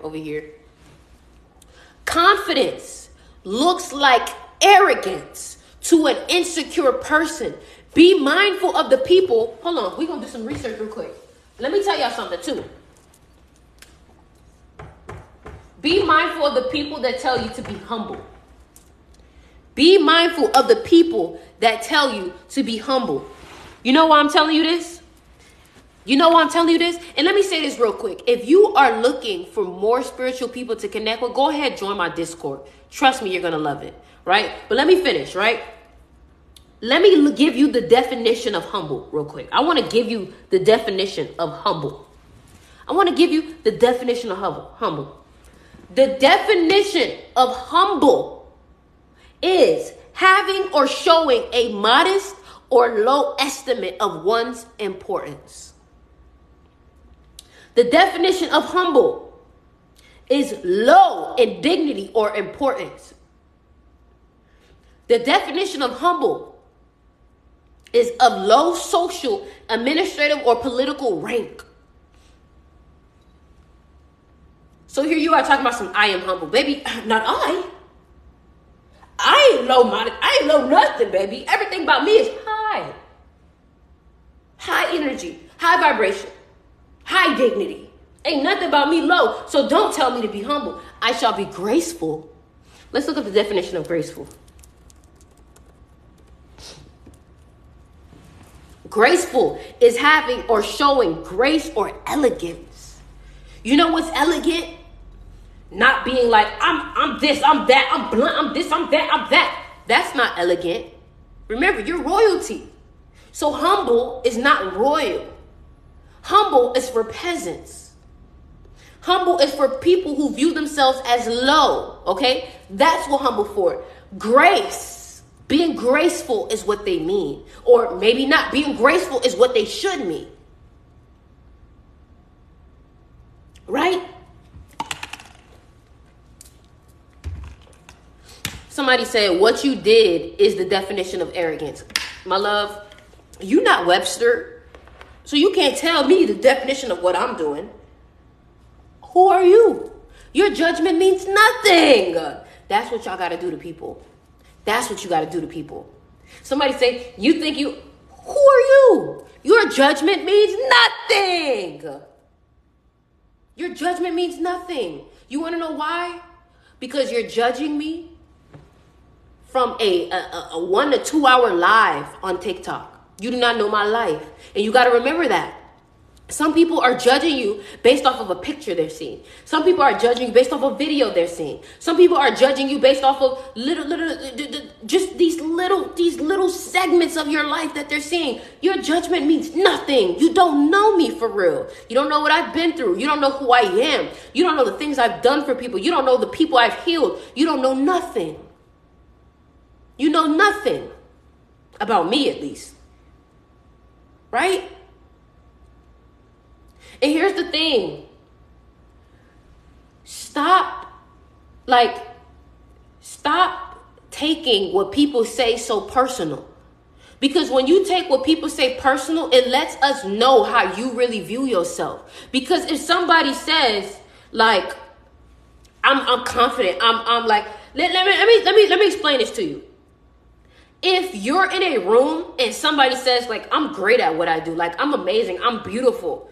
Confidence looks like arrogance to an insecure person. Be mindful of the people. Hold on, we're going to do some research real quick. Let me tell y'all something too. Be mindful of the people that tell you to be humble. Be mindful of the people that tell you to be humble. You know why I'm telling you this? You know why I'm telling you this? And let me say this real quick. If you are looking for more spiritual people to connect with, go ahead, join my Discord. Trust me, you're going to love it, right? But let me finish, right? Let me give you the definition of humble real quick. I want to give you the definition of humble. I want to give you the definition of humble. The definition of humble is having or showing a modest or low estimate of one's importance. The definition of humble is low in dignity or importance. The definition of humble is of low social, administrative, or political rank. So here you are talking about some I am humble. Baby, not I. I ain't low nothing, baby. Everything about me is high. High energy, high vibration, high dignity. Ain't nothing about me low. So don't tell me to be humble. I shall be graceful. Let's look at the definition of graceful. Graceful is having or showing grace or elegance. You know what's elegant? Not being like, I'm this, I'm that, I'm blunt, I'm this, I'm that, I'm that. That's not elegant. Remember, you're royalty. So humble is not royal. Humble is for peasants. Humble is for people who view themselves as low, okay? That's what humble for. Grace, being graceful is what they mean. Or maybe not, being graceful is what they should mean. Right? Somebody said, what you did is the definition of arrogance. My love, you not Webster, so you can't tell me the definition of what I'm doing. Who are you? Your judgment means nothing. That's what y'all got to do to people. That's what you got to do to people. Somebody say, who are you? Your judgment means nothing. Your judgment means nothing. You want to know why? Because you're judging me from a 1 to 2 hour live on TikTok. You do not know my life. And you got to remember that. Some people are judging you based off of a picture they're seeing. Some people are judging you based off of a video they're seeing. Some people are judging you based off of just these little segments of your life that they're seeing. Your judgment means nothing. You don't know me for real. You don't know what I've been through. You don't know who I am. You don't know the things I've done for people. You don't know the people I've healed. You don't know nothing. You know nothing about me, at least. Right? And here's the thing. Stop taking what people say so personal. Because when you take what people say personal, it lets us know how you really view yourself. Because if somebody says, like, I'm confident, I'm like, let me explain this to you. If you're in a room and somebody says, like, I'm great at what I do, like, I'm amazing, I'm beautiful,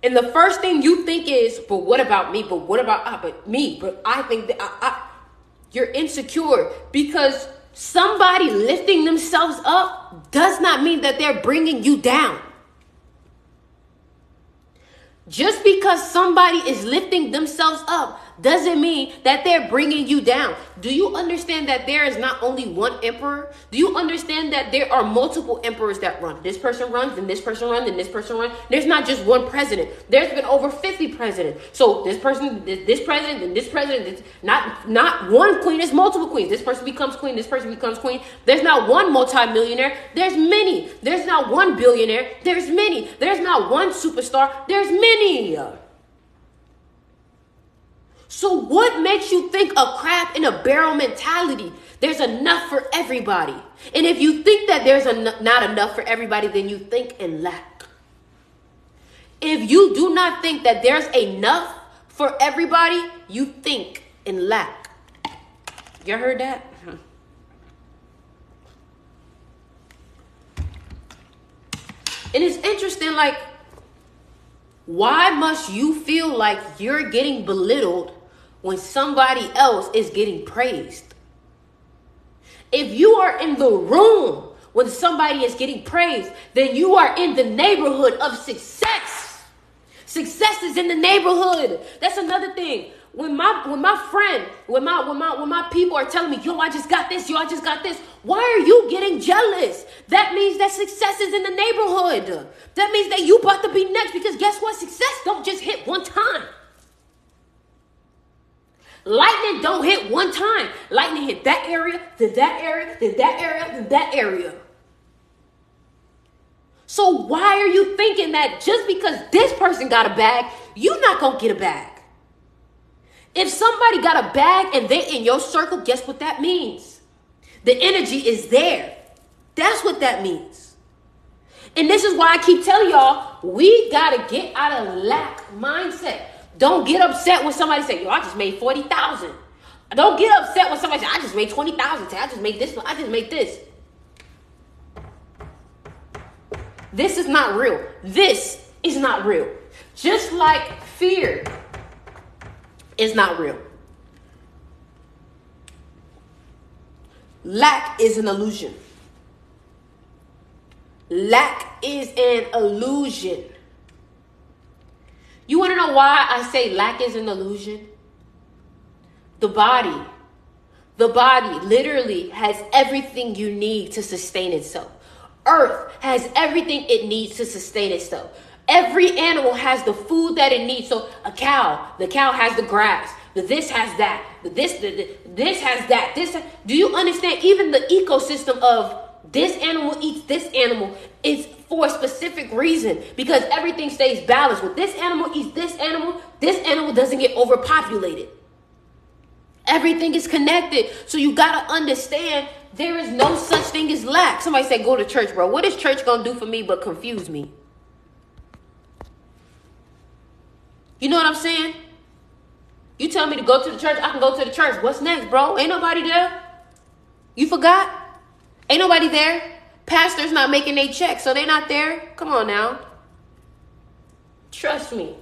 and the first thing you think is, but what about me? But what about me? But I think that you're insecure, because somebody lifting themselves up does not mean that they're bringing you down. Just because somebody is lifting themselves up doesn't mean that they're bringing you down. Do you understand that there is not only one emperor? Do you understand that there are multiple emperors that run? This person runs, and this person runs, and this person runs. There's not just one president. There's been over 50 presidents. So this person, this president, and this president, not one queen, it's multiple queens. This person becomes queen, this person becomes queen. There's not one multimillionaire. There's many. There's not one billionaire. There's many. There's not one superstar. There's many. So what makes you think a crab in a barrel mentality? There's enough for everybody. And if you think that there's not enough for everybody, then you think in lack. If you do not think that there's enough for everybody, you think in lack. You heard that? And it's interesting, like, why must you feel like you're getting belittled when somebody else is getting praised? If you are in the room when somebody is getting praised, then you are in the neighborhood of success. Success is in the neighborhood. That's another thing. When my people are telling me, yo, I just got this, why are you getting jealous? That means that success is in the neighborhood. That means that you about to be next, because guess what? Success don't just hit one time. Lightning don't hit one time. Lightning hit that area, then that area, then that area, then that area. So why are you thinking that just because this person got a bag, you're not going to get a bag? If somebody got a bag and they're in your circle, guess what that means? The energy is there. That's what that means. And this is why I keep telling y'all, we got to get out of lack mindset. Don't get upset when somebody say, yo, I just made 40,000. Don't get upset when somebody say, I just made 20,000. I just made this. I just made this. This is not real. This is not real. Just like fear is not real. Lack is an illusion. Lack is an illusion. You want to know why I say lack is an illusion? The body literally has everything you need to sustain itself. Earth has everything it needs to sustain itself. Every animal has the food that it needs. So the cow has the grass. This has that. This has that. Do you understand? Even the ecosystem of this animal eats this animal is for a specific reason, because everything stays balanced. When this animal eats this animal doesn't get overpopulated. Everything is connected. So you got to understand there is no such thing as lack. Somebody said, go to church, bro. What is church going to do for me but confuse me? You know what I'm saying? You tell me to go to the church, I can go to the church. What's next, bro? Ain't nobody there. You forgot? Ain't nobody there. Pastor's not making their check, so they're not there. Come on now. Trust me.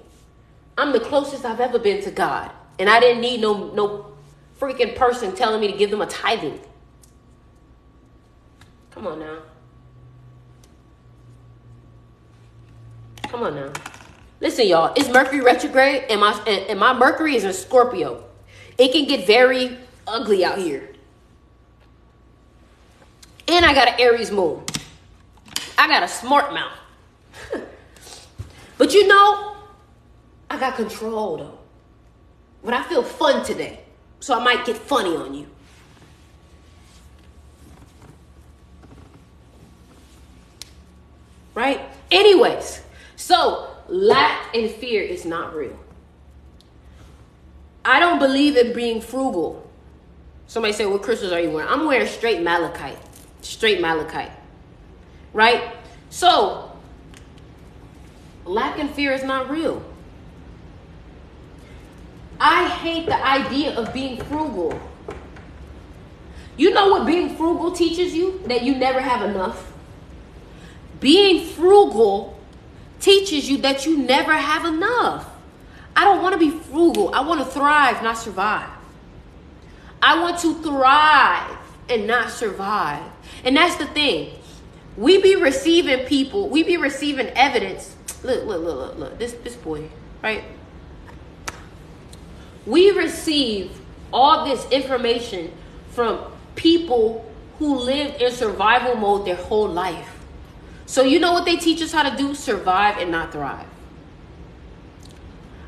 I'm the closest I've ever been to God. And I didn't need no freaking person telling me to give them a tithing. Come on now. Come on now. Listen, y'all. It's Mercury retrograde, and my Mercury is in Scorpio. It can get very ugly out here. And I got an Aries moon. I got a smart mouth. But you know, I got control though. But I feel fun today, so I might get funny on you. Right? Anyways, so lack and fear is not real. I don't believe in being frugal. Somebody say, what crystals are you wearing? I'm wearing straight malachite. Straight malachite. Right? So, lack and fear is not real. I hate the idea of being frugal. You know what being frugal teaches you? That you never have enough. Being frugal teaches you that you never have enough. I don't want to be frugal. I want to thrive, not survive. I want to thrive and not survive. And that's the thing. We be receiving evidence. Look. This boy, right? We receive all this information from people who lived in survival mode their whole life. So you know what they teach us how to do? Survive and not thrive.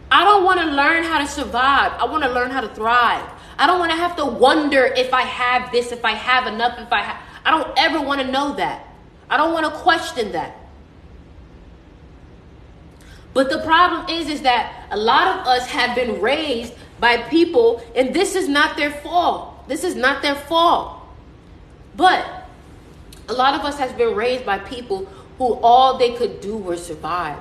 I don't want to learn how to survive. I want to learn how to thrive. I don't want to have to wonder if I have this, if I have enough, I don't ever want to know that. I don't want to question that. But the problem is that a lot of us have been raised by people, and this is not their fault. This is not their fault. But a lot of us has been raised by people who all they could do was survive.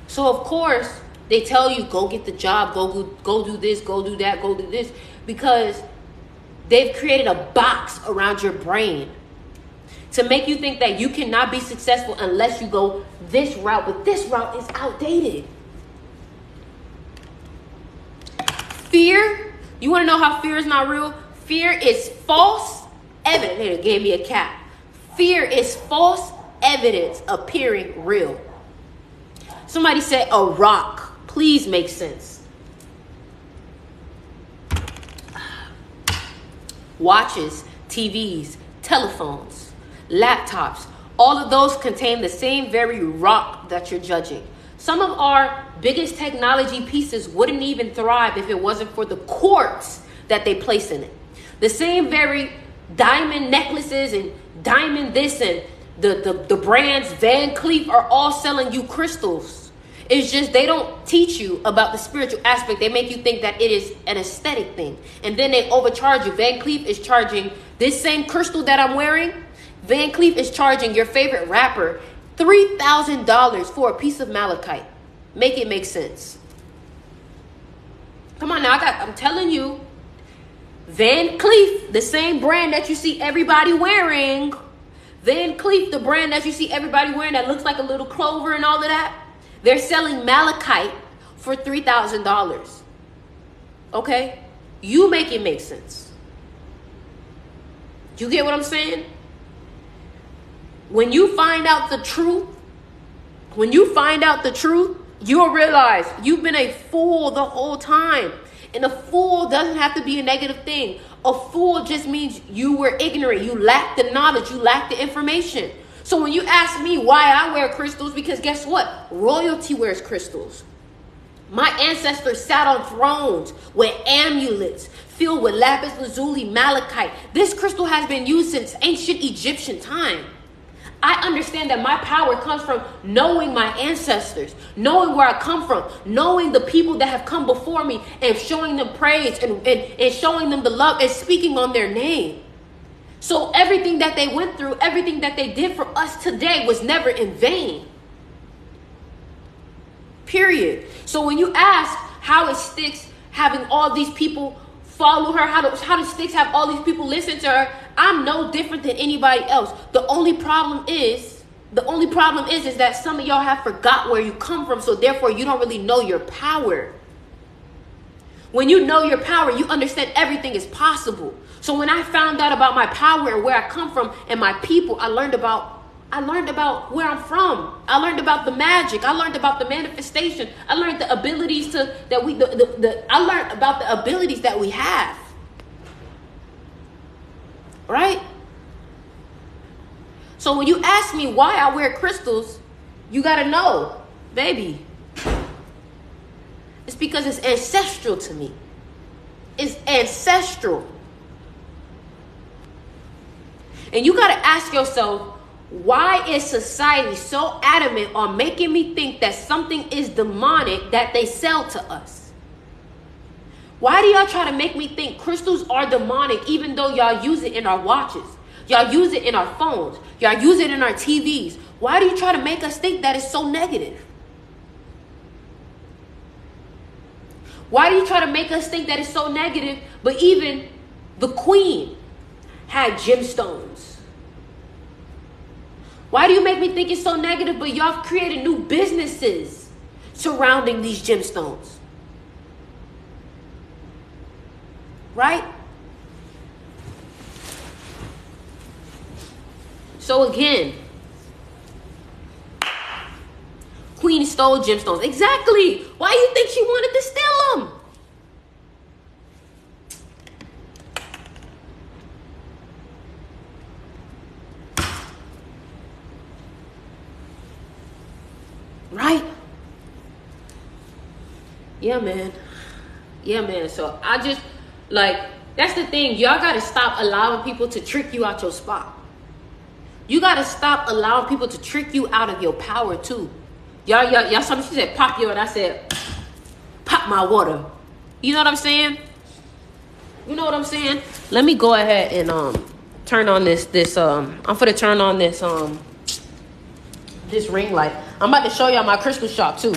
So of course, they tell you, go get the job, go do this, go do that, go do this, because they've created a box around your brain to make you think that you cannot be successful unless you go this route. But this route is outdated. Fear, you want to know how fear is not real? Fear is false evidence. They gave me a cap. Fear is false evidence appearing real. Somebody said a rock. Please make sense. Watches, TVs, telephones, laptops, all of those contain the same very rock that you're judging. Some of our biggest technology pieces wouldn't even thrive if it wasn't for the quartz that they place in it. The same very diamond necklaces and diamond this and the brands Van Cleef are all selling you crystals. It's just they don't teach you about the spiritual aspect. They make you think that it is an aesthetic thing. And then they overcharge you. Van Cleef is charging this same crystal that I'm wearing. Van Cleef is charging your favorite rapper $3,000 for a piece of malachite. Make it make sense. Come on now, I'm telling you. Van Cleef, the same brand that you see everybody wearing. Van Cleef, the brand that you see everybody wearing that looks like a little clover and all of that. They're selling malachite for $3,000. Okay? You make it make sense. You get what I'm saying? When you find out the truth, you'll realize you've been a fool the whole time. And a fool doesn't have to be a negative thing. A fool just means you were ignorant. You lack the knowledge. You lack the information. So when you ask me why I wear crystals, because guess what? Royalty wears crystals. My ancestors sat on thrones with amulets filled with lapis lazuli, malachite. This crystal has been used since ancient Egyptian time. I understand that my power comes from knowing my ancestors, knowing where I come from, knowing the people that have come before me and showing them praise and showing them the love and speaking on their name. So everything that they went through, everything that they did for us today was never in vain. Period. So when you ask how is Styx having all these people follow her, how does Styx have all these people listen to her, I'm no different than anybody else. The only problem is that some of y'all have forgot where you come from, so therefore you don't really know your power. When you know your power, you understand everything is possible. So when I found out about my power and where I come from and my people, I learned about where I'm from. I learned about the magic. I learned about the manifestation. I learned the abilities I learned about the abilities that we have. Right? So when you ask me why I wear crystals, you got to know, baby. It's because it's ancestral to me. It's ancestral. And you got to ask yourself, why is society so adamant on making me think that something is demonic that they sell to us? Why do y'all try to make me think crystals are demonic even though y'all use it in our watches? Y'all use it in our phones. Y'all use it in our TVs. Why do you try to make us think that it's so negative? Why do you try to make us think that it's so negative? But even the queen had gemstones. Why do you make me think it's so negative, but y'all created new businesses surrounding these gemstones? Right? So again, queen stole gemstones. Exactly. Why do you think she wanted to steal them? Right? Yeah, man. So I just, that's the thing. Y'all got to stop allowing people to trick you out your spot. You got to stop allowing people to trick you out of your power too. Y'all, somebody said pop your, and I said pop my water. You know what I'm saying? Let me go ahead and turn on this I'm finna turn on this ring light. I'm about to show y'all my crystal shop too,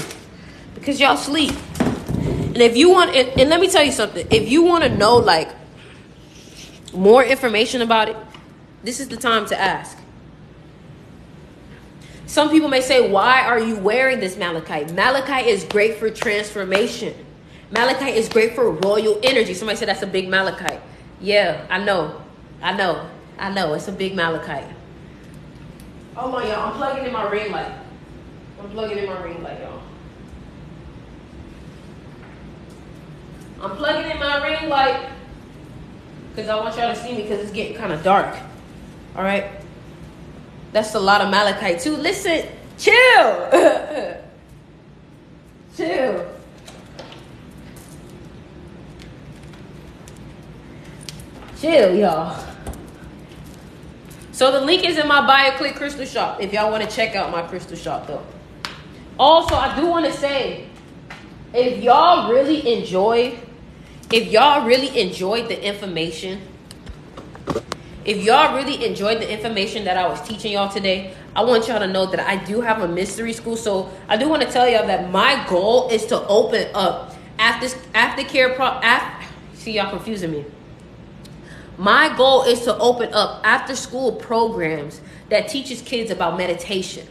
because y'all sleep. And if you want, and let me tell you something, if you want to know more information about it, this is the time to ask. Some people may say, why are you wearing this malachite? Malachite is great for transformation. Malachite is great for royal energy. Somebody said that's a big malachite. Yeah, I know. It's a big malachite. Hold on, y'all. I'm plugging in my ring light. Y'all. I'm plugging in my ring light because I want y'all to see me because it's getting kind of dark. All right? That's a lot of malachite too. Listen, chill. Chill. Chill, y'all. So the link is in my bio. Click Crystal Shop if y'all want to check out my crystal shop though. Also, I do want to say, if y'all really enjoyed the information, that I was teaching y'all today, I want y'all to know that I do have a mystery school. So I do want to tell y'all that my goal is to open up see, y'all confusing me. My goal is to open up after school programs that teaches kids about meditation.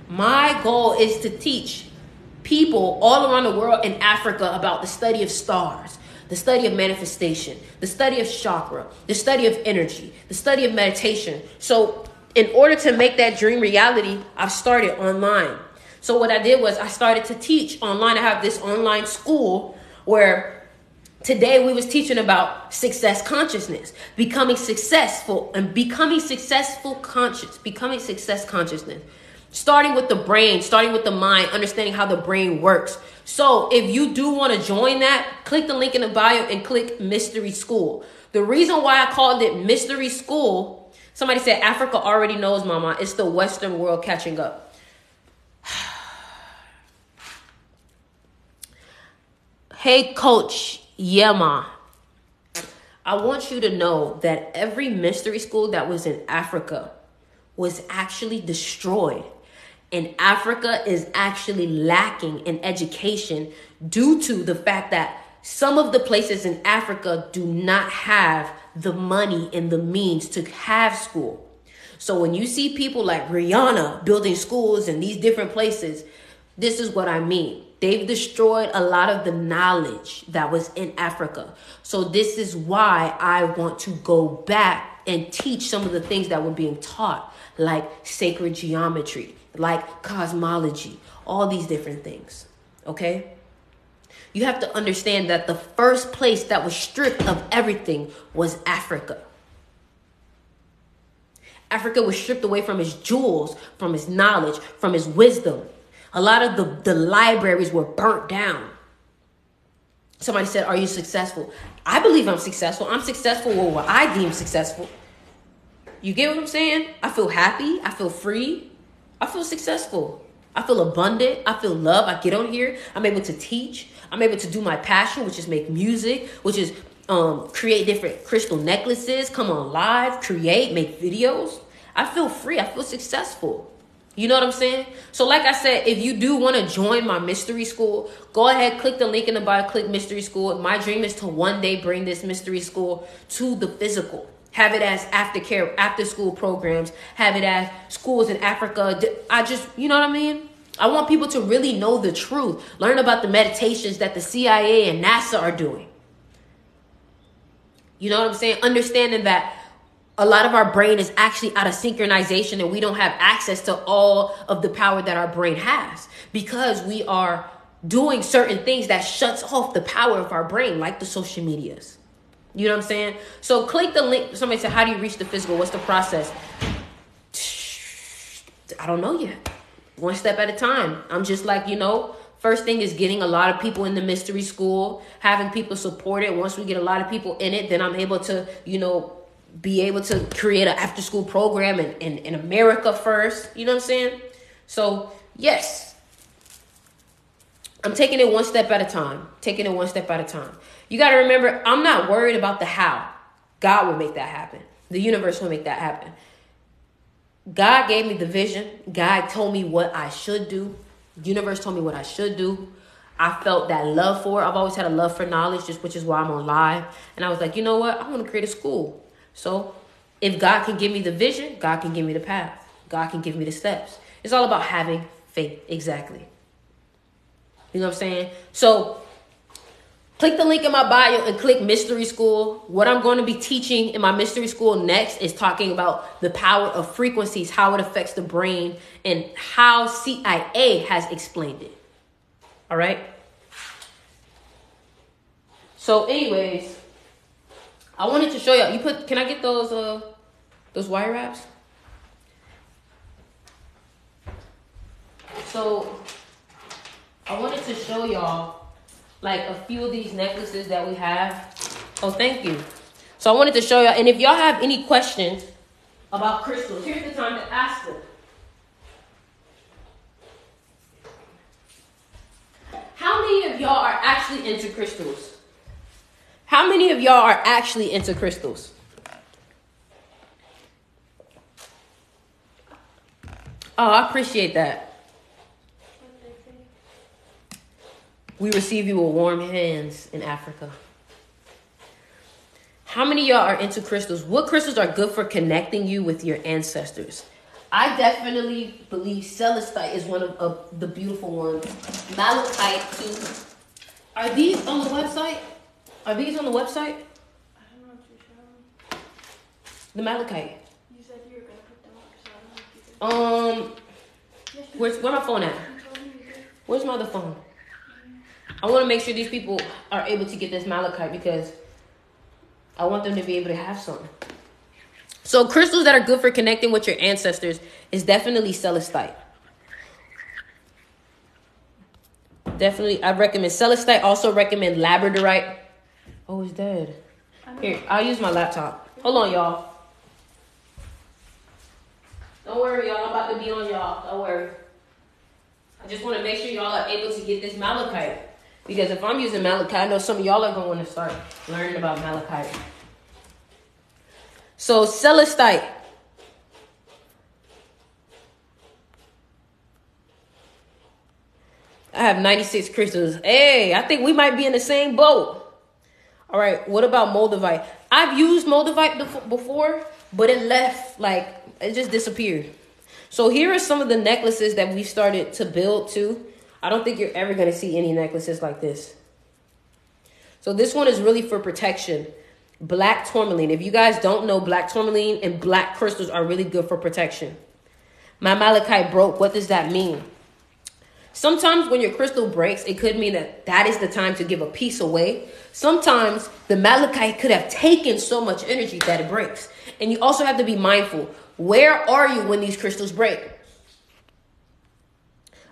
My goal is to teach people all around the world in Africa about the study of stars, the study of manifestation, the study of chakra, the study of energy, the study of meditation. So in order to make that dream reality, I've started online. So what I did was I started to teach online. I have this online school where today we was teaching about success consciousness, becoming success consciousness. Starting with the brain, starting with the mind, understanding how the brain works. So if you do want to join that, click the link in the bio and click Mystery School. The reason why I called it Mystery School, somebody said Africa already knows, mama. It's the Western world catching up. Hey, Coach Yema. I want you to know that every mystery school that was in Africa was actually destroyed. And Africa is actually lacking in education due to the fact that some of the places in Africa do not have the money and the means to have school. So when you see people like Rihanna building schools in these different places, this is what I mean. They've destroyed a lot of the knowledge that was in Africa. So this is why I want to go back and teach some of the things that were being taught, like sacred geometry, like cosmology, all these different things. Okay? You have to understand that the first place that was stripped of everything was Africa. Africa was stripped away from its jewels, from its knowledge, from its wisdom. A lot of the libraries were burnt down. Somebody said, are you successful? I believe I'm successful. I'm successful with what I deem successful. You get what I'm saying? I feel happy. I feel free. I feel successful. I feel abundant. I feel love. I get on here. I'm able to teach. I'm able to do my passion, which is make music, which is create different crystal necklaces, come on live, create, make videos. I feel free. I feel successful. You know what I'm saying? So like I said, if you do want to join my mystery school, go ahead, click the link in the bio, click mystery school. My dream is to one day bring this mystery school to the physical. Have it as aftercare, after school programs. Have it as schools in Africa. You know what I mean? I want people to really know the truth. Learn about the meditations that the CIA and NASA are doing. You know what I'm saying? Understanding that a lot of our brain is actually out of synchronization and we don't have access to all of the power that our brain has because we are doing certain things that shuts off the power of our brain, like the social medias. You know what I'm saying? So click the link. Somebody said, how do you reach the physical? What's the process? I don't know yet. One step at a time. I'm just like, first thing is getting a lot of people in the mystery school, having people support it. Once we get a lot of people in it, then I'm able to, be able to create an after school program in America first. You know what I'm saying? So, yes. I'm taking it one step at a time. You got to remember, I'm not worried about the how. God will make that happen. The universe will make that happen. God gave me the vision. God told me what I should do. The universe told me what I should do. I felt that love for it. I've always had a love for knowledge, which is why I'm on live. And I was like, you know what? I want to create a school. So if God can give me the vision, God can give me the path. God can give me the steps. It's all about having faith. Exactly. You know what I'm saying? So Click the link in my bio and click Mystery School. What I'm going to be teaching in my Mystery School next is talking about the power of frequencies, how it affects the brain, and how CIA has explained it. All right? So anyways, I wanted to show y'all. Can I get those wire wraps? So I wanted to show y'all like a few of these necklaces that we have. Oh, thank you. So I wanted to show y'all, and if y'all have any questions about crystals, here's the time to ask them. How many of y'all are actually into crystals? How many of y'all are actually into crystals? Oh, I appreciate that. We receive you with warm hands in Africa. How many of y'all are into crystals? What crystals are good for connecting you with your ancestors? I definitely believe celestite is one of the beautiful ones. Malachite too. Are these on the website? Are these on the website? I don't know what you're showing. The malachite. You said you were going to put them up, so I don't know if you did. Where my phone at? You told me you did. Where's my other phone? I want to make sure these people are able to get this malachite because I want them to be able to have some. So crystals that are good for connecting with your ancestors is definitely celestite. Definitely, I recommend celestite. Also recommend labradorite. Oh, it's dead. Here, I'll use my laptop. Hold on, y'all. Don't worry, y'all. I'm about to be on y'all. Don't worry. I just want to make sure y'all are able to get this malachite. Because if I'm using malachite, I know some of y'all are going to want to start learning about malachite. So, celestite. I have 96 crystals. Hey, I think we might be in the same boat. All right, what about moldavite? I've used moldavite before, but it left, it just disappeared. So here are some of the necklaces that we started to build too. I don't think you're ever going to see any necklaces like this. So this one is really for protection. Black tourmaline. If you guys don't know, black tourmaline and black crystals are really good for protection. My malachite broke. What does that mean? Sometimes when your crystal breaks, it could mean that is the time to give a piece away. Sometimes the malachite could have taken so much energy that it breaks. And you also have to be mindful. Where are you when these crystals break?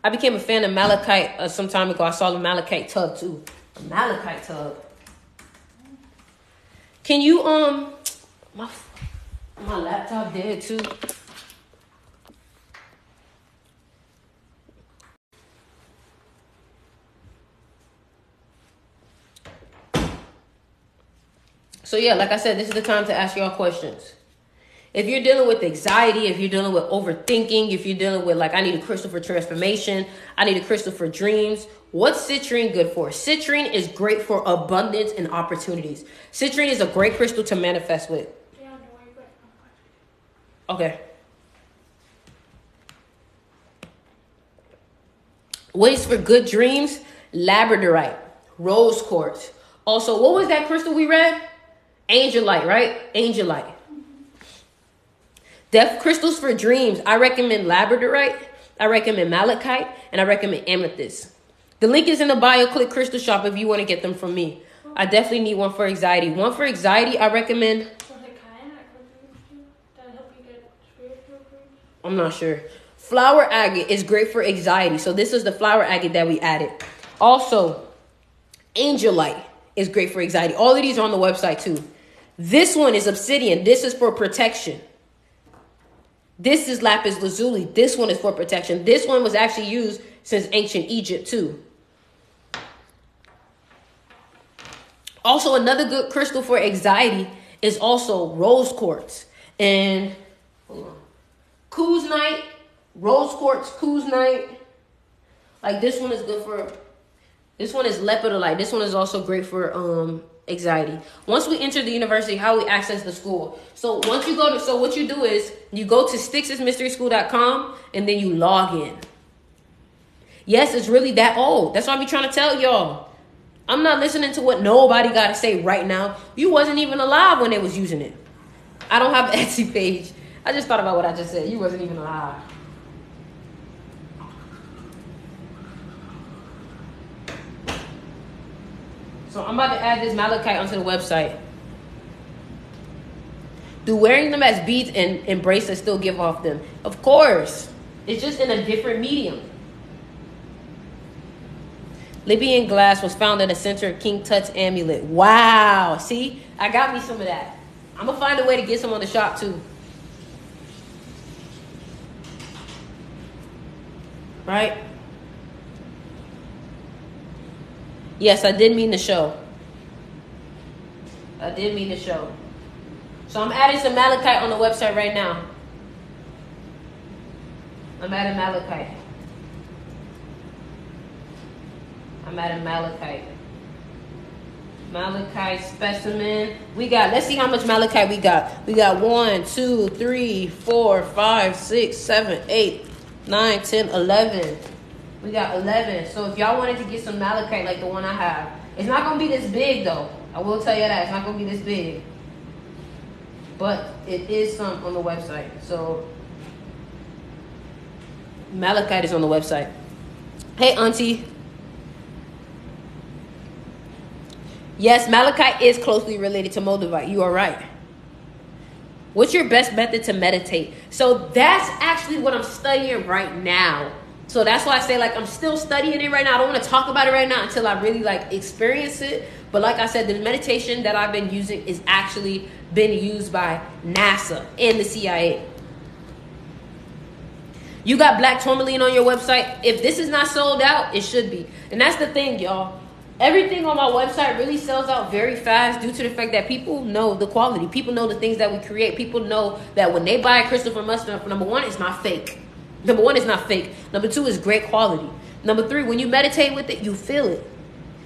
I became a fan of malachite some time ago. I saw the malachite tub too. A malachite tub. Can you, my laptop dead too. So yeah, like I said, this is the time to ask y'all questions. If you're dealing with anxiety, if you're dealing with overthinking, if you're dealing with I need a crystal for transformation, I need a crystal for dreams, what's citrine good for? Citrine is great for abundance and opportunities. Citrine is a great crystal to manifest with. Yeah, no, you're good. Okay. Ways for good dreams, labradorite, rose quartz. Also, what was that crystal we read? Angelite, right? Angelite. Deaf crystals for dreams. I recommend labradorite. I recommend malachite. And I recommend amethyst. The link is in the bio. Click Crystal Shop if you want to get them from me. I definitely need one for anxiety. One for anxiety, I recommend. Was it kind that help you get spiritual dreams? I'm not sure. Flower agate is great for anxiety. So this is the flower agate that we added. Also, angelite is great for anxiety. All of these are on the website too. This one is obsidian. This is for protection. This is lapis lazuli. This one is for protection. This one was actually used since ancient Egypt too. Also, another good crystal for anxiety is also rose quartz. And Kuzite, rose quartz, Kuzite. This one is good for, this one is lepidolite. This one is also great for anxiety. Once we enter the university, how we access the school. So once you go to, so what you do is you go to Styx'sMysterySchool.com and then you log in. Yes, it's really that old. That's what I be trying to tell y'all. I'm not listening to what nobody got to say right now. You wasn't even alive when they was using it. I don't have an Etsy page. I just thought about what I just said. You wasn't even alive. So I'm about to add this malachite onto the website. Do wearing them as beads and bracelets still give off them? Of course. It's just in a different medium. Libyan glass was found in the center of King Tut's amulet. Wow. See? I got me some of that. I'm going to find a way to get some on the shop too. Right? Yes, I did mean the show. I did mean the show. So I'm adding some malachite on the website right now. I'm adding malachite. Malachite specimen. We got, let's see how much malachite we got. We got 1, 2, 3, 4, 5, 6, 7, 8, 9, 10, 11. We got 11. So if y'all wanted to get some malachite like the one I have, it's not going to be this big though. I will tell you that. It's not going to be this big. But it is some on the website. So malachite is on the website. Hey, auntie. Yes, malachite is closely related to moldavite. You are right. What's your best method to meditate? So that's actually what I'm studying right now. So that's why I say, like, I'm still studying it right now. I don't want to talk about it right now until I really, like, experience it. But like I said, the meditation that I've been using is actually been used by NASA and the CIA. You got black tourmaline on your website. If this is not sold out, it should be. And that's the thing, y'all. Everything on my website really sells out very fast due to the fact that people know the quality. People know the things that we create. People know that when they buy a crystal from us, number one, it's not fake. Number one, it's not fake. Number two, it's great quality. Number three, when you meditate with it, you feel it.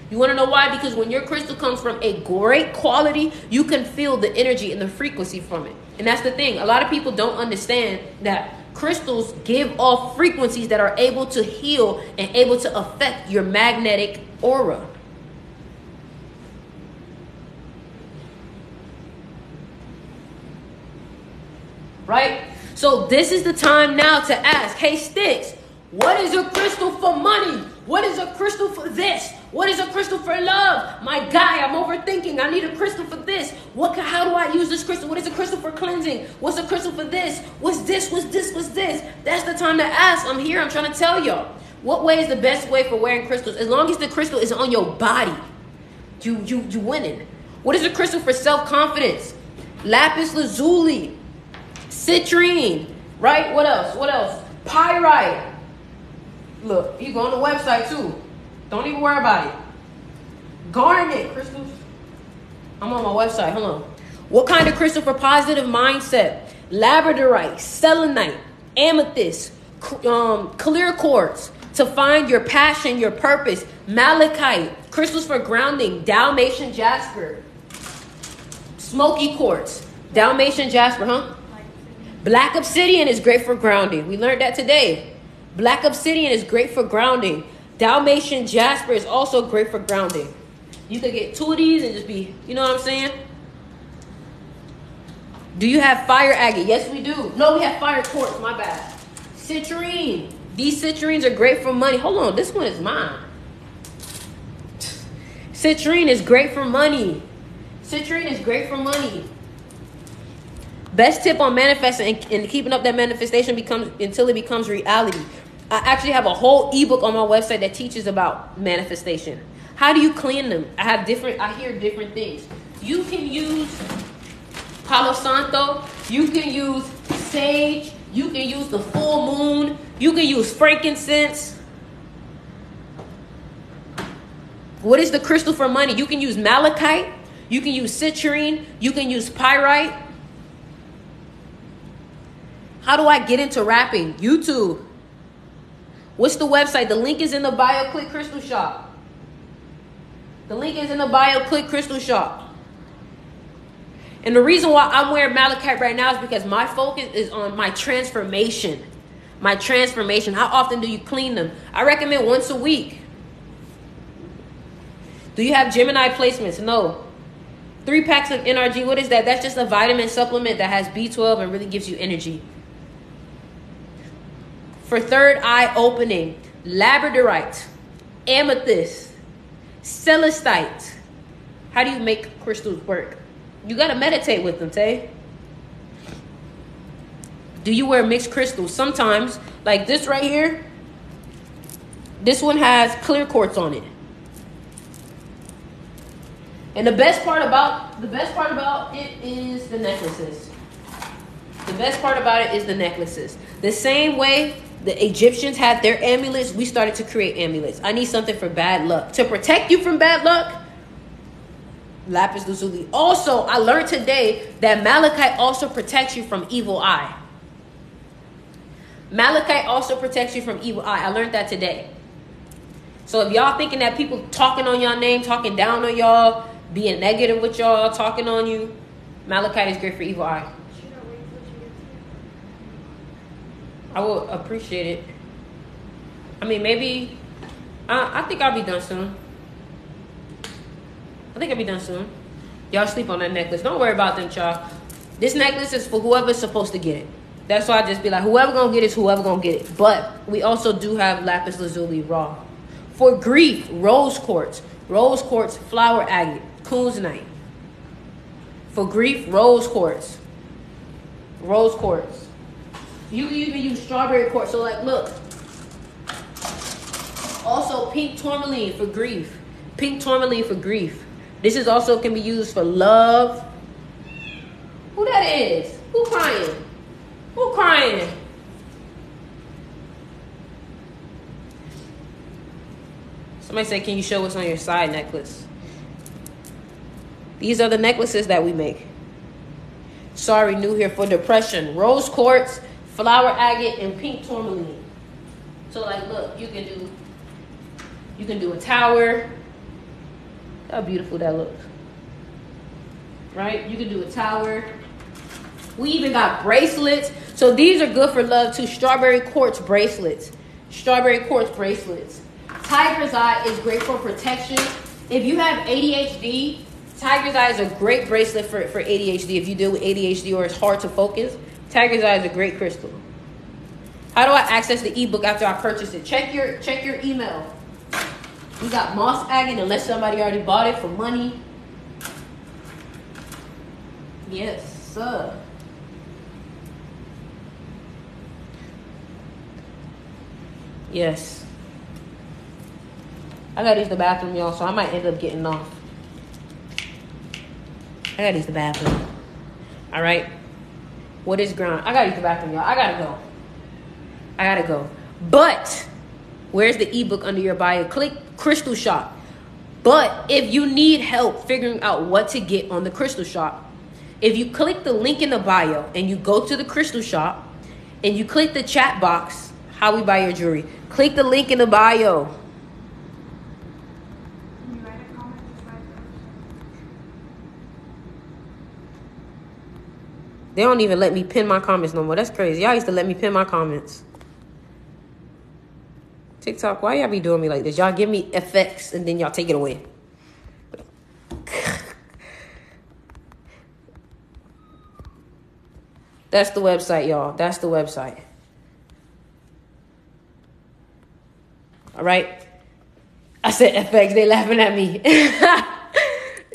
You want to know why? Because when your crystal comes from a great quality, you can feel the energy and the frequency from it. And that's the thing. A lot of people don't understand that crystals give off frequencies that are able to heal and able to affect your magnetic aura. Right? So this is the time now to ask, hey, Sticks, what is a crystal for money? What is a crystal for this? What is a crystal for love? My guy, I'm overthinking. I need a crystal for this. How do I use this crystal? What is a crystal for cleansing? What's a crystal for this? What's this? What's this? What's this? That's the time to ask. I'm here. I'm trying to tell y'all. What way is the best way for wearing crystals? As long as the crystal is on your body, you winning. What is a crystal for self-confidence? Lapis lazuli. Citrine, right? What else? Pyrite. Look, you go on the website too. Don't even worry about it. Garnet crystals. I'm on my website. Hold on. What kind of crystal for positive mindset? Labradorite, selenite, amethyst, clear quartz to find your passion, your purpose. Malachite, crystals for grounding. Dalmatian jasper, smoky quartz. Dalmatian jasper, huh? Black obsidian is great for grounding. We learned that today. Black obsidian is great for grounding. Dalmatian jasper is also great for grounding. You could get 2 of these and just be, you know what I'm saying? Do you have fire agate? Yes, we do. No, we have fire quartz. My bad. Citrine. These citrines are great for money. Hold on. This one is mine. Citrine is great for money. Citrine is great for money. Best tip on manifesting and keeping up that manifestation until it becomes reality. I actually have a whole ebook on my website that teaches about manifestation. How do you clean them? I hear different things. You can use Palo Santo. You can use sage. You can use the full moon. You can use frankincense. What is the crystal for money? You can use malachite. You can use citrine. You can use pyrite. How do I get into rapping? YouTube. What's the website? The link is in the bio. Click Crystal Shop. The link is in the bio. Click Crystal Shop. And the reason why I'm wearing malachite right now is because my focus is on my transformation. My transformation. How often do you clean them? I recommend once a week. Do you have Gemini placements? No. 3 packs of NRG. What is that? That's just a vitamin supplement that has B12 and really gives you energy. For third eye opening, labradorite, amethyst, celestite. How do you make crystals work? You got to meditate with them, Tay. Do you wear mixed crystals? Sometimes, like this right here. This one has clear quartz on it. And the best part about it is the necklaces. The best part about it is the necklaces. The same way the Egyptians had their amulets, we started to create amulets. I need something for bad luck. To protect you from bad luck, lapis lazuli. Also, I learned today that malachite also protects you from evil eye. Malachite also protects you from evil eye. I learned that today. So if y'all thinking that people talking on y'all name, talking down on y'all, being negative with y'all, talking on you, malachite is great for evil eye. I will appreciate it. I mean, maybe, I think I'll be done soon. Y'all sleep on that necklace. Don't worry about them, y'all. This necklace is for whoever's supposed to get it. That's why I just be like, whoever gonna get it is whoever gonna get it. But we also do have lapis lazuli raw. For grief, rose quartz, flower agate, kunzite. For grief, rose quartz. You can even use strawberry quartz. So like, look. Also, pink tourmaline for grief. This is also can be used for love. Who that is? Who crying? Somebody said, can you show what's on your side necklace? These are the necklaces that we make. Sorry, new here. For depression, rose quartz, flower agate, and pink tourmaline. So like, look, you can do a tower. Look how beautiful that looks. Right? You can do a tower. We even got bracelets. So these are good for love too. Strawberry quartz bracelets. Tiger's eye is great for protection. If you have ADHD, Tiger's eye is a great bracelet for ADHD. If you deal with ADHD or it's hard to focus, Tiger's eye is a great crystal. How do I access the ebook after I purchase it? Check your email. We got moss agate unless somebody already bought it for money. Yes, sir. Yes. I gotta use the bathroom, y'all, so I might end up getting off. I gotta use the bathroom. All right. What is ground? I gotta use the bathroom, y'all. I gotta go. But where's the ebook under your bio? Click Crystal Shop. But if you need help figuring out what to get on the Crystal Shop, if you click the link in the bio and you go to the Crystal Shop and you click the chat box, how we buy your jewelry, click the link in the bio. Can you write a comment beside They don't even let me pin my comments no more. That's crazy. Y'all used to let me pin my comments. TikTok, why y'all be doing me like this? Y'all give me effects and then y'all take it away. That's the website, y'all. That's the website. All right. I said FX. They laughing at me.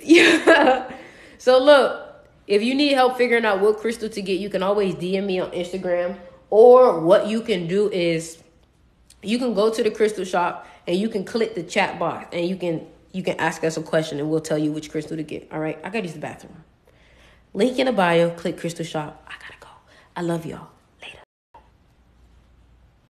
Yeah. So look, if you need help figuring out what crystal to get, you can always DM me on Instagram. Or what you can do is you can go to the Crystal Shop and you can click the chat box and you can ask us a question and we'll tell you which crystal to get. All right. I gotta use the bathroom. Link in the bio. Click Crystal Shop. I gotta go. I love y'all.